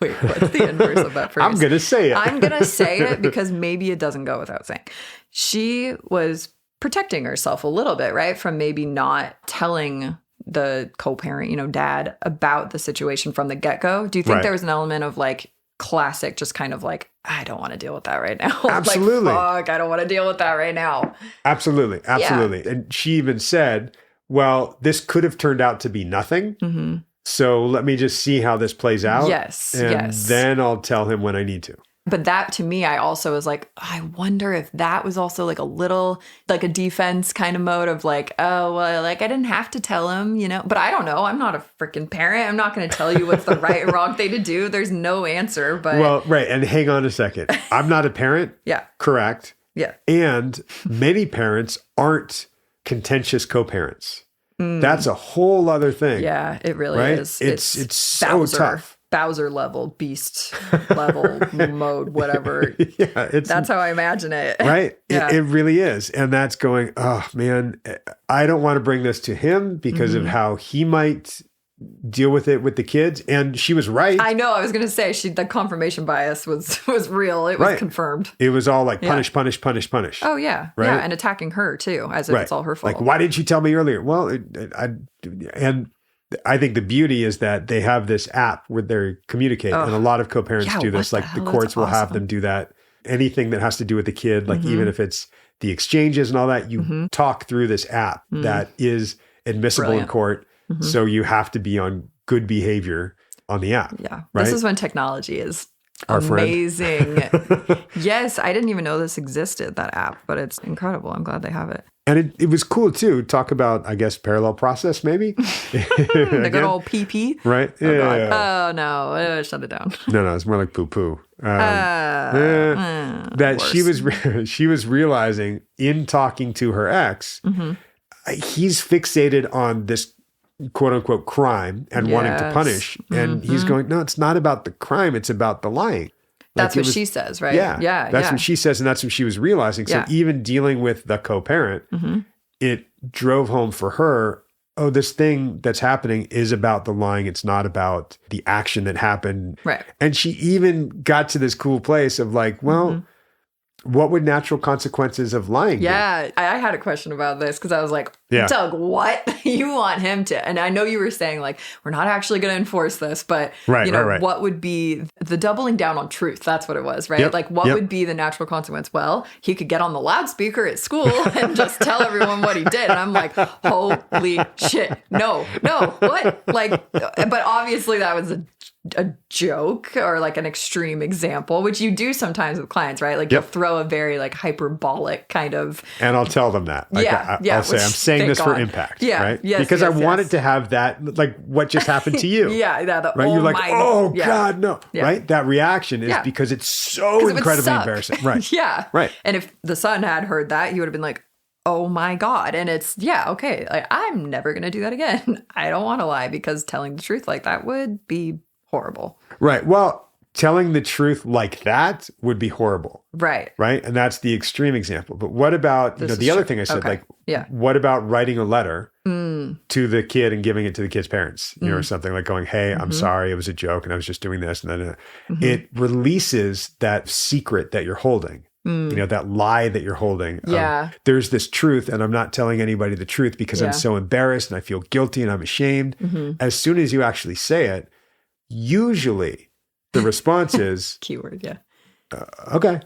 Wait, what's the inverse of that phrase? I'm going to say it. I'm going to say it because maybe it doesn't go without saying. She was protecting herself a little bit, right? From maybe not telling the co-parent, dad, about the situation from the get-go. Do you think there was an element of like, classic, just kind of like, I don't want to deal with that right now. Absolutely. Like, fuck, I don't want to deal with that right now. Absolutely. Absolutely. Yeah. And she even said, well, this could have turned out to be nothing. Mm-hmm. So let me just see how this plays out. Yes. And then I'll tell him when I need to. But that to me, I also was like, I wonder if that was also like a little like a defense kind of mode of like, oh, well, like I didn't have to tell him, you know, but I don't know. I'm not a freaking parent. I'm not going to tell you what's the right and wrong thing to do. There's no answer. But well, right. And hang on a second. I'm not a parent. Yeah. Correct. Yeah. And many parents aren't contentious co-parents. That's a whole other thing. Yeah, it really is. It's so tough. Bowser level, beast level, mode, whatever. Yeah, that's how I imagine it. Right? Yeah. It really is. And that's going, oh man, I don't want to bring this to him because of how he might deal with it with the kids. And she was right. I know. I was going to say the confirmation bias was real. It was confirmed. It was all like punish, punish, punish, punish. Oh yeah. Right? Yeah. And attacking her too, as if it's all her fault. Like, why didn't you tell me earlier? Well, and I think the beauty is that they have this app where they communicate, and a lot of co-parents do this. Like the courts will have them do that. Anything that has to do with the kid, like even if it's the exchanges and all that, you talk through this app that is admissible in court. So you have to be on good behavior on the app. Yeah. Right? This is when technology is our amazing. Yes. I didn't even know this existed, that app, but it's incredible. I'm glad they have it. And it was cool too. Talk about, I guess, parallel process, maybe. The good old PP. Right. Oh, yeah. God. Oh no. Shut it down. No, it's more like poo poo. That worse. she was realizing in talking to her ex, he's fixated on this quote unquote crime and wanting to punish. And he's going, no, it's not about the crime. It's about the lying. That's what she says, right? Yeah. That's what she says. And that's what she was realizing. So even dealing with the co-parent, it drove home for her, oh, this thing that's happening is about the lying. It's not about the action that happened. Right. And she even got to this cool place of like, well, what would natural consequences of lying be? Yeah, I had a question about this because I was like, Doug, what? You want him to? And I know you were saying like, we're not actually going to enforce this, but what would be the doubling down on truth? That's what it was, right? Like what would be the natural consequence? Well, he could get on the loudspeaker at school and just tell everyone what he did. And I'm like, holy shit. No, what? Like, but obviously that was a joke or like an extreme example, which you do sometimes with clients, right? Like you'll throw a very like hyperbolic kind of. And I'll tell them that. Like, I'll say, I'm saying this for impact, right? Yes, because I wanted to have that, like what just happened to you. Right? You're like, God, no. Right? That reaction is because it's so incredibly embarrassing. Right. Right. And if the son had heard that, he would have been like, oh my God. And it's, okay. Like, I'm never going to do that again. I don't want to lie because telling the truth like that would be horrible. Right. Well, telling the truth like that would be horrible. Right. Right. And that's the extreme example. But what about, the other thing I said, what about writing a letter to the kid and giving it to the kid's parents, or something like going, hey, I'm sorry. It was a joke and I was just doing this. And then it releases that secret that you're holding. That lie that you're holding. There's this truth and I'm not telling anybody the truth because I'm so embarrassed and I feel guilty and I'm ashamed. As soon as you actually say it, usually the response is keyword. Okay.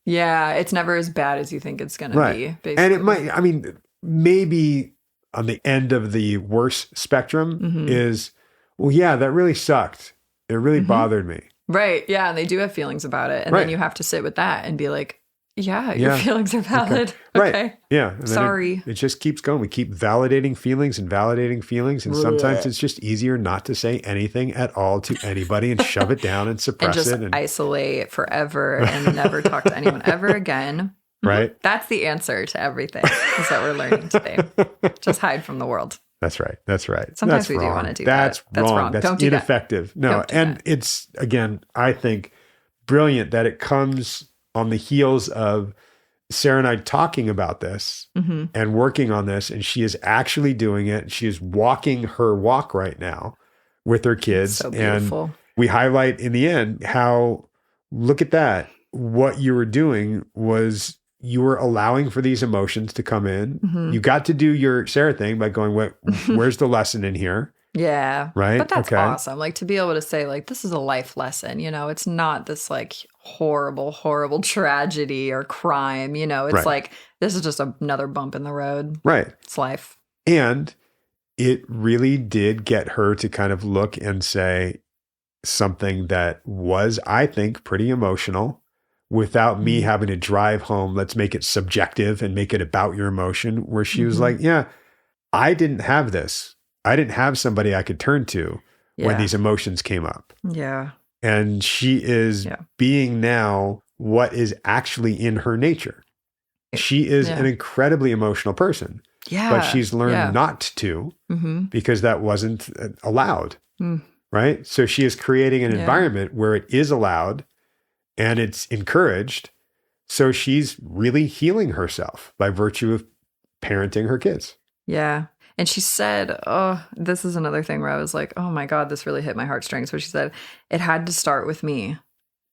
Yeah. It's never as bad as you think it's going to be. Basically. And it might, maybe on the end of the worst spectrum is, well, yeah, that really sucked. It really bothered me. Right. Yeah. And they do have feelings about it. And then you have to sit with that and be like, your feelings are valid. Okay. Right. Yeah. And sorry. It just keeps going. We keep validating feelings. And sometimes it's just easier not to say anything at all to anybody and shove it down and suppress and just it. And isolate forever and never talk to anyone ever again. Right. That's the answer to everything is what we're learning today. Just hide from the world. That's right. Sometimes that's we wrong. do want to do That's that. wrong. That's Don't do ineffective. That. No. And it's, again, I think brilliant that it comes on the heels of Sarah and I talking about this and working on this. And she is actually doing it. She is walking her walk right now with her kids. So beautiful. And we highlight in the end how, look at that. What you were doing was you were allowing for these emotions to come in. You got to do your Sarah thing by going, where's the lesson in here? Yeah. Right? But that's awesome. Like to be able to say like, this is a life lesson, you know, it's not this like horrible, horrible tragedy or crime, you know, it's like, this is just another bump in the road. Right. It's life. And it really did get her to kind of look and say something that was, I think, pretty emotional without me having to drive home. Let's make it subjective and make it about your emotion, where she was like, yeah, I didn't have this. I didn't have somebody I could turn to when these emotions came up. Yeah. And she is being now what is actually in her nature. She is an incredibly emotional person. Yeah. But she's learned not to because that wasn't allowed. Right? So she is creating an environment where it is allowed and it's encouraged. So she's really healing herself by virtue of parenting her kids. Yeah. And she said, oh, this is another thing where I was like, oh my God, this really hit my heartstrings. Where she said, it had to start with me.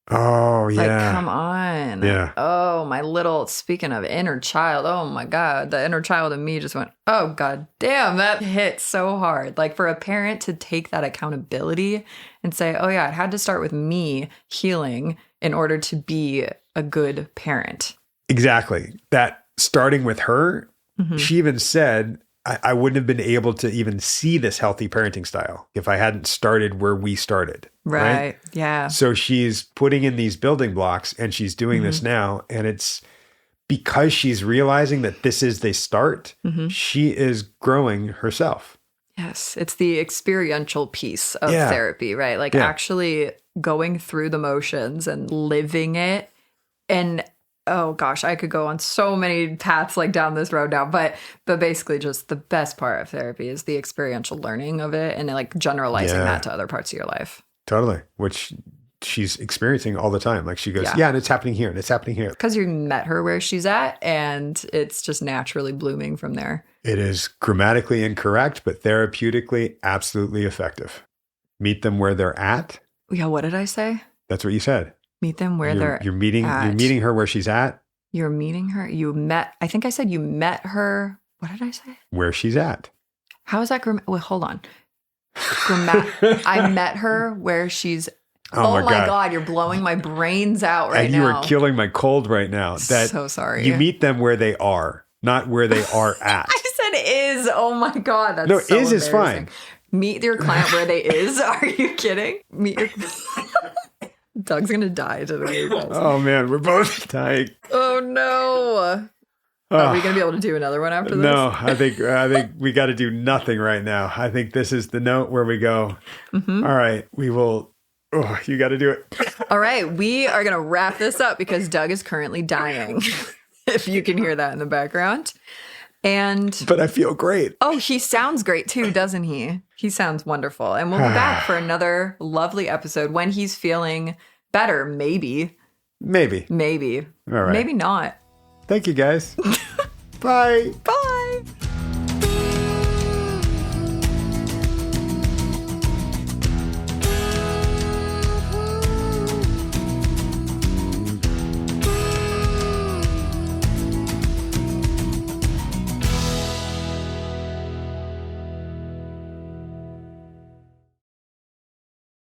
Oh, yeah. Like, come on. Yeah. Oh, my little, speaking of inner child, oh my God, the inner child in me just went, oh God damn, that hit so hard. Like for a parent to take that accountability and say, oh yeah, it had to start with me healing in order to be a good parent. Exactly. That starting with her, she even said, I wouldn't have been able to even see this healthy parenting style if I hadn't started where we started. Right. Yeah. So she's putting in these building blocks and she's doing this now. And it's because she's realizing that this is the start, she is growing herself. Yes. It's the experiential piece of therapy, right? Like actually going through the motions and living it. And oh gosh, I could go on so many paths like down this road now, but basically just the best part of therapy is the experiential learning of it and like generalizing that to other parts of your life. Totally. Which she's experiencing all the time. Like she goes, and it's happening here and it's happening here. Because you met her where she's at and it's just naturally blooming from there. It is grammatically incorrect, but therapeutically absolutely effective. Meet them where they're at. Yeah, what did I say? That's what you said. Meet them where they're you're meeting her where she's at. You're meeting her. I think I said you met her. What did I say? Where she's at. How is that Wait, hold on. I met her where she's. Oh my God, you're blowing my brains out right now. And you are killing my cold right now. So sorry. You meet them where they are, not where they are at. I said is. Oh my God. That's so is fine. Meet your client where they is. Are you kidding? Meet your. Doug's gonna die today. Oh man, we're both dying. Oh no. Are we gonna be able to do another one after this? No, I think we got to do nothing right now. I think this is the note where we go. All right, we will. Oh, you got to do it. All right, we are gonna wrap this up because Doug is currently dying. If you can hear that in the background. But I feel great. Oh, he sounds great too, doesn't he? He sounds wonderful. And we'll be back for another lovely episode when he's feeling better. Maybe. All right. Maybe not. Thank you, guys. Bye. Bye.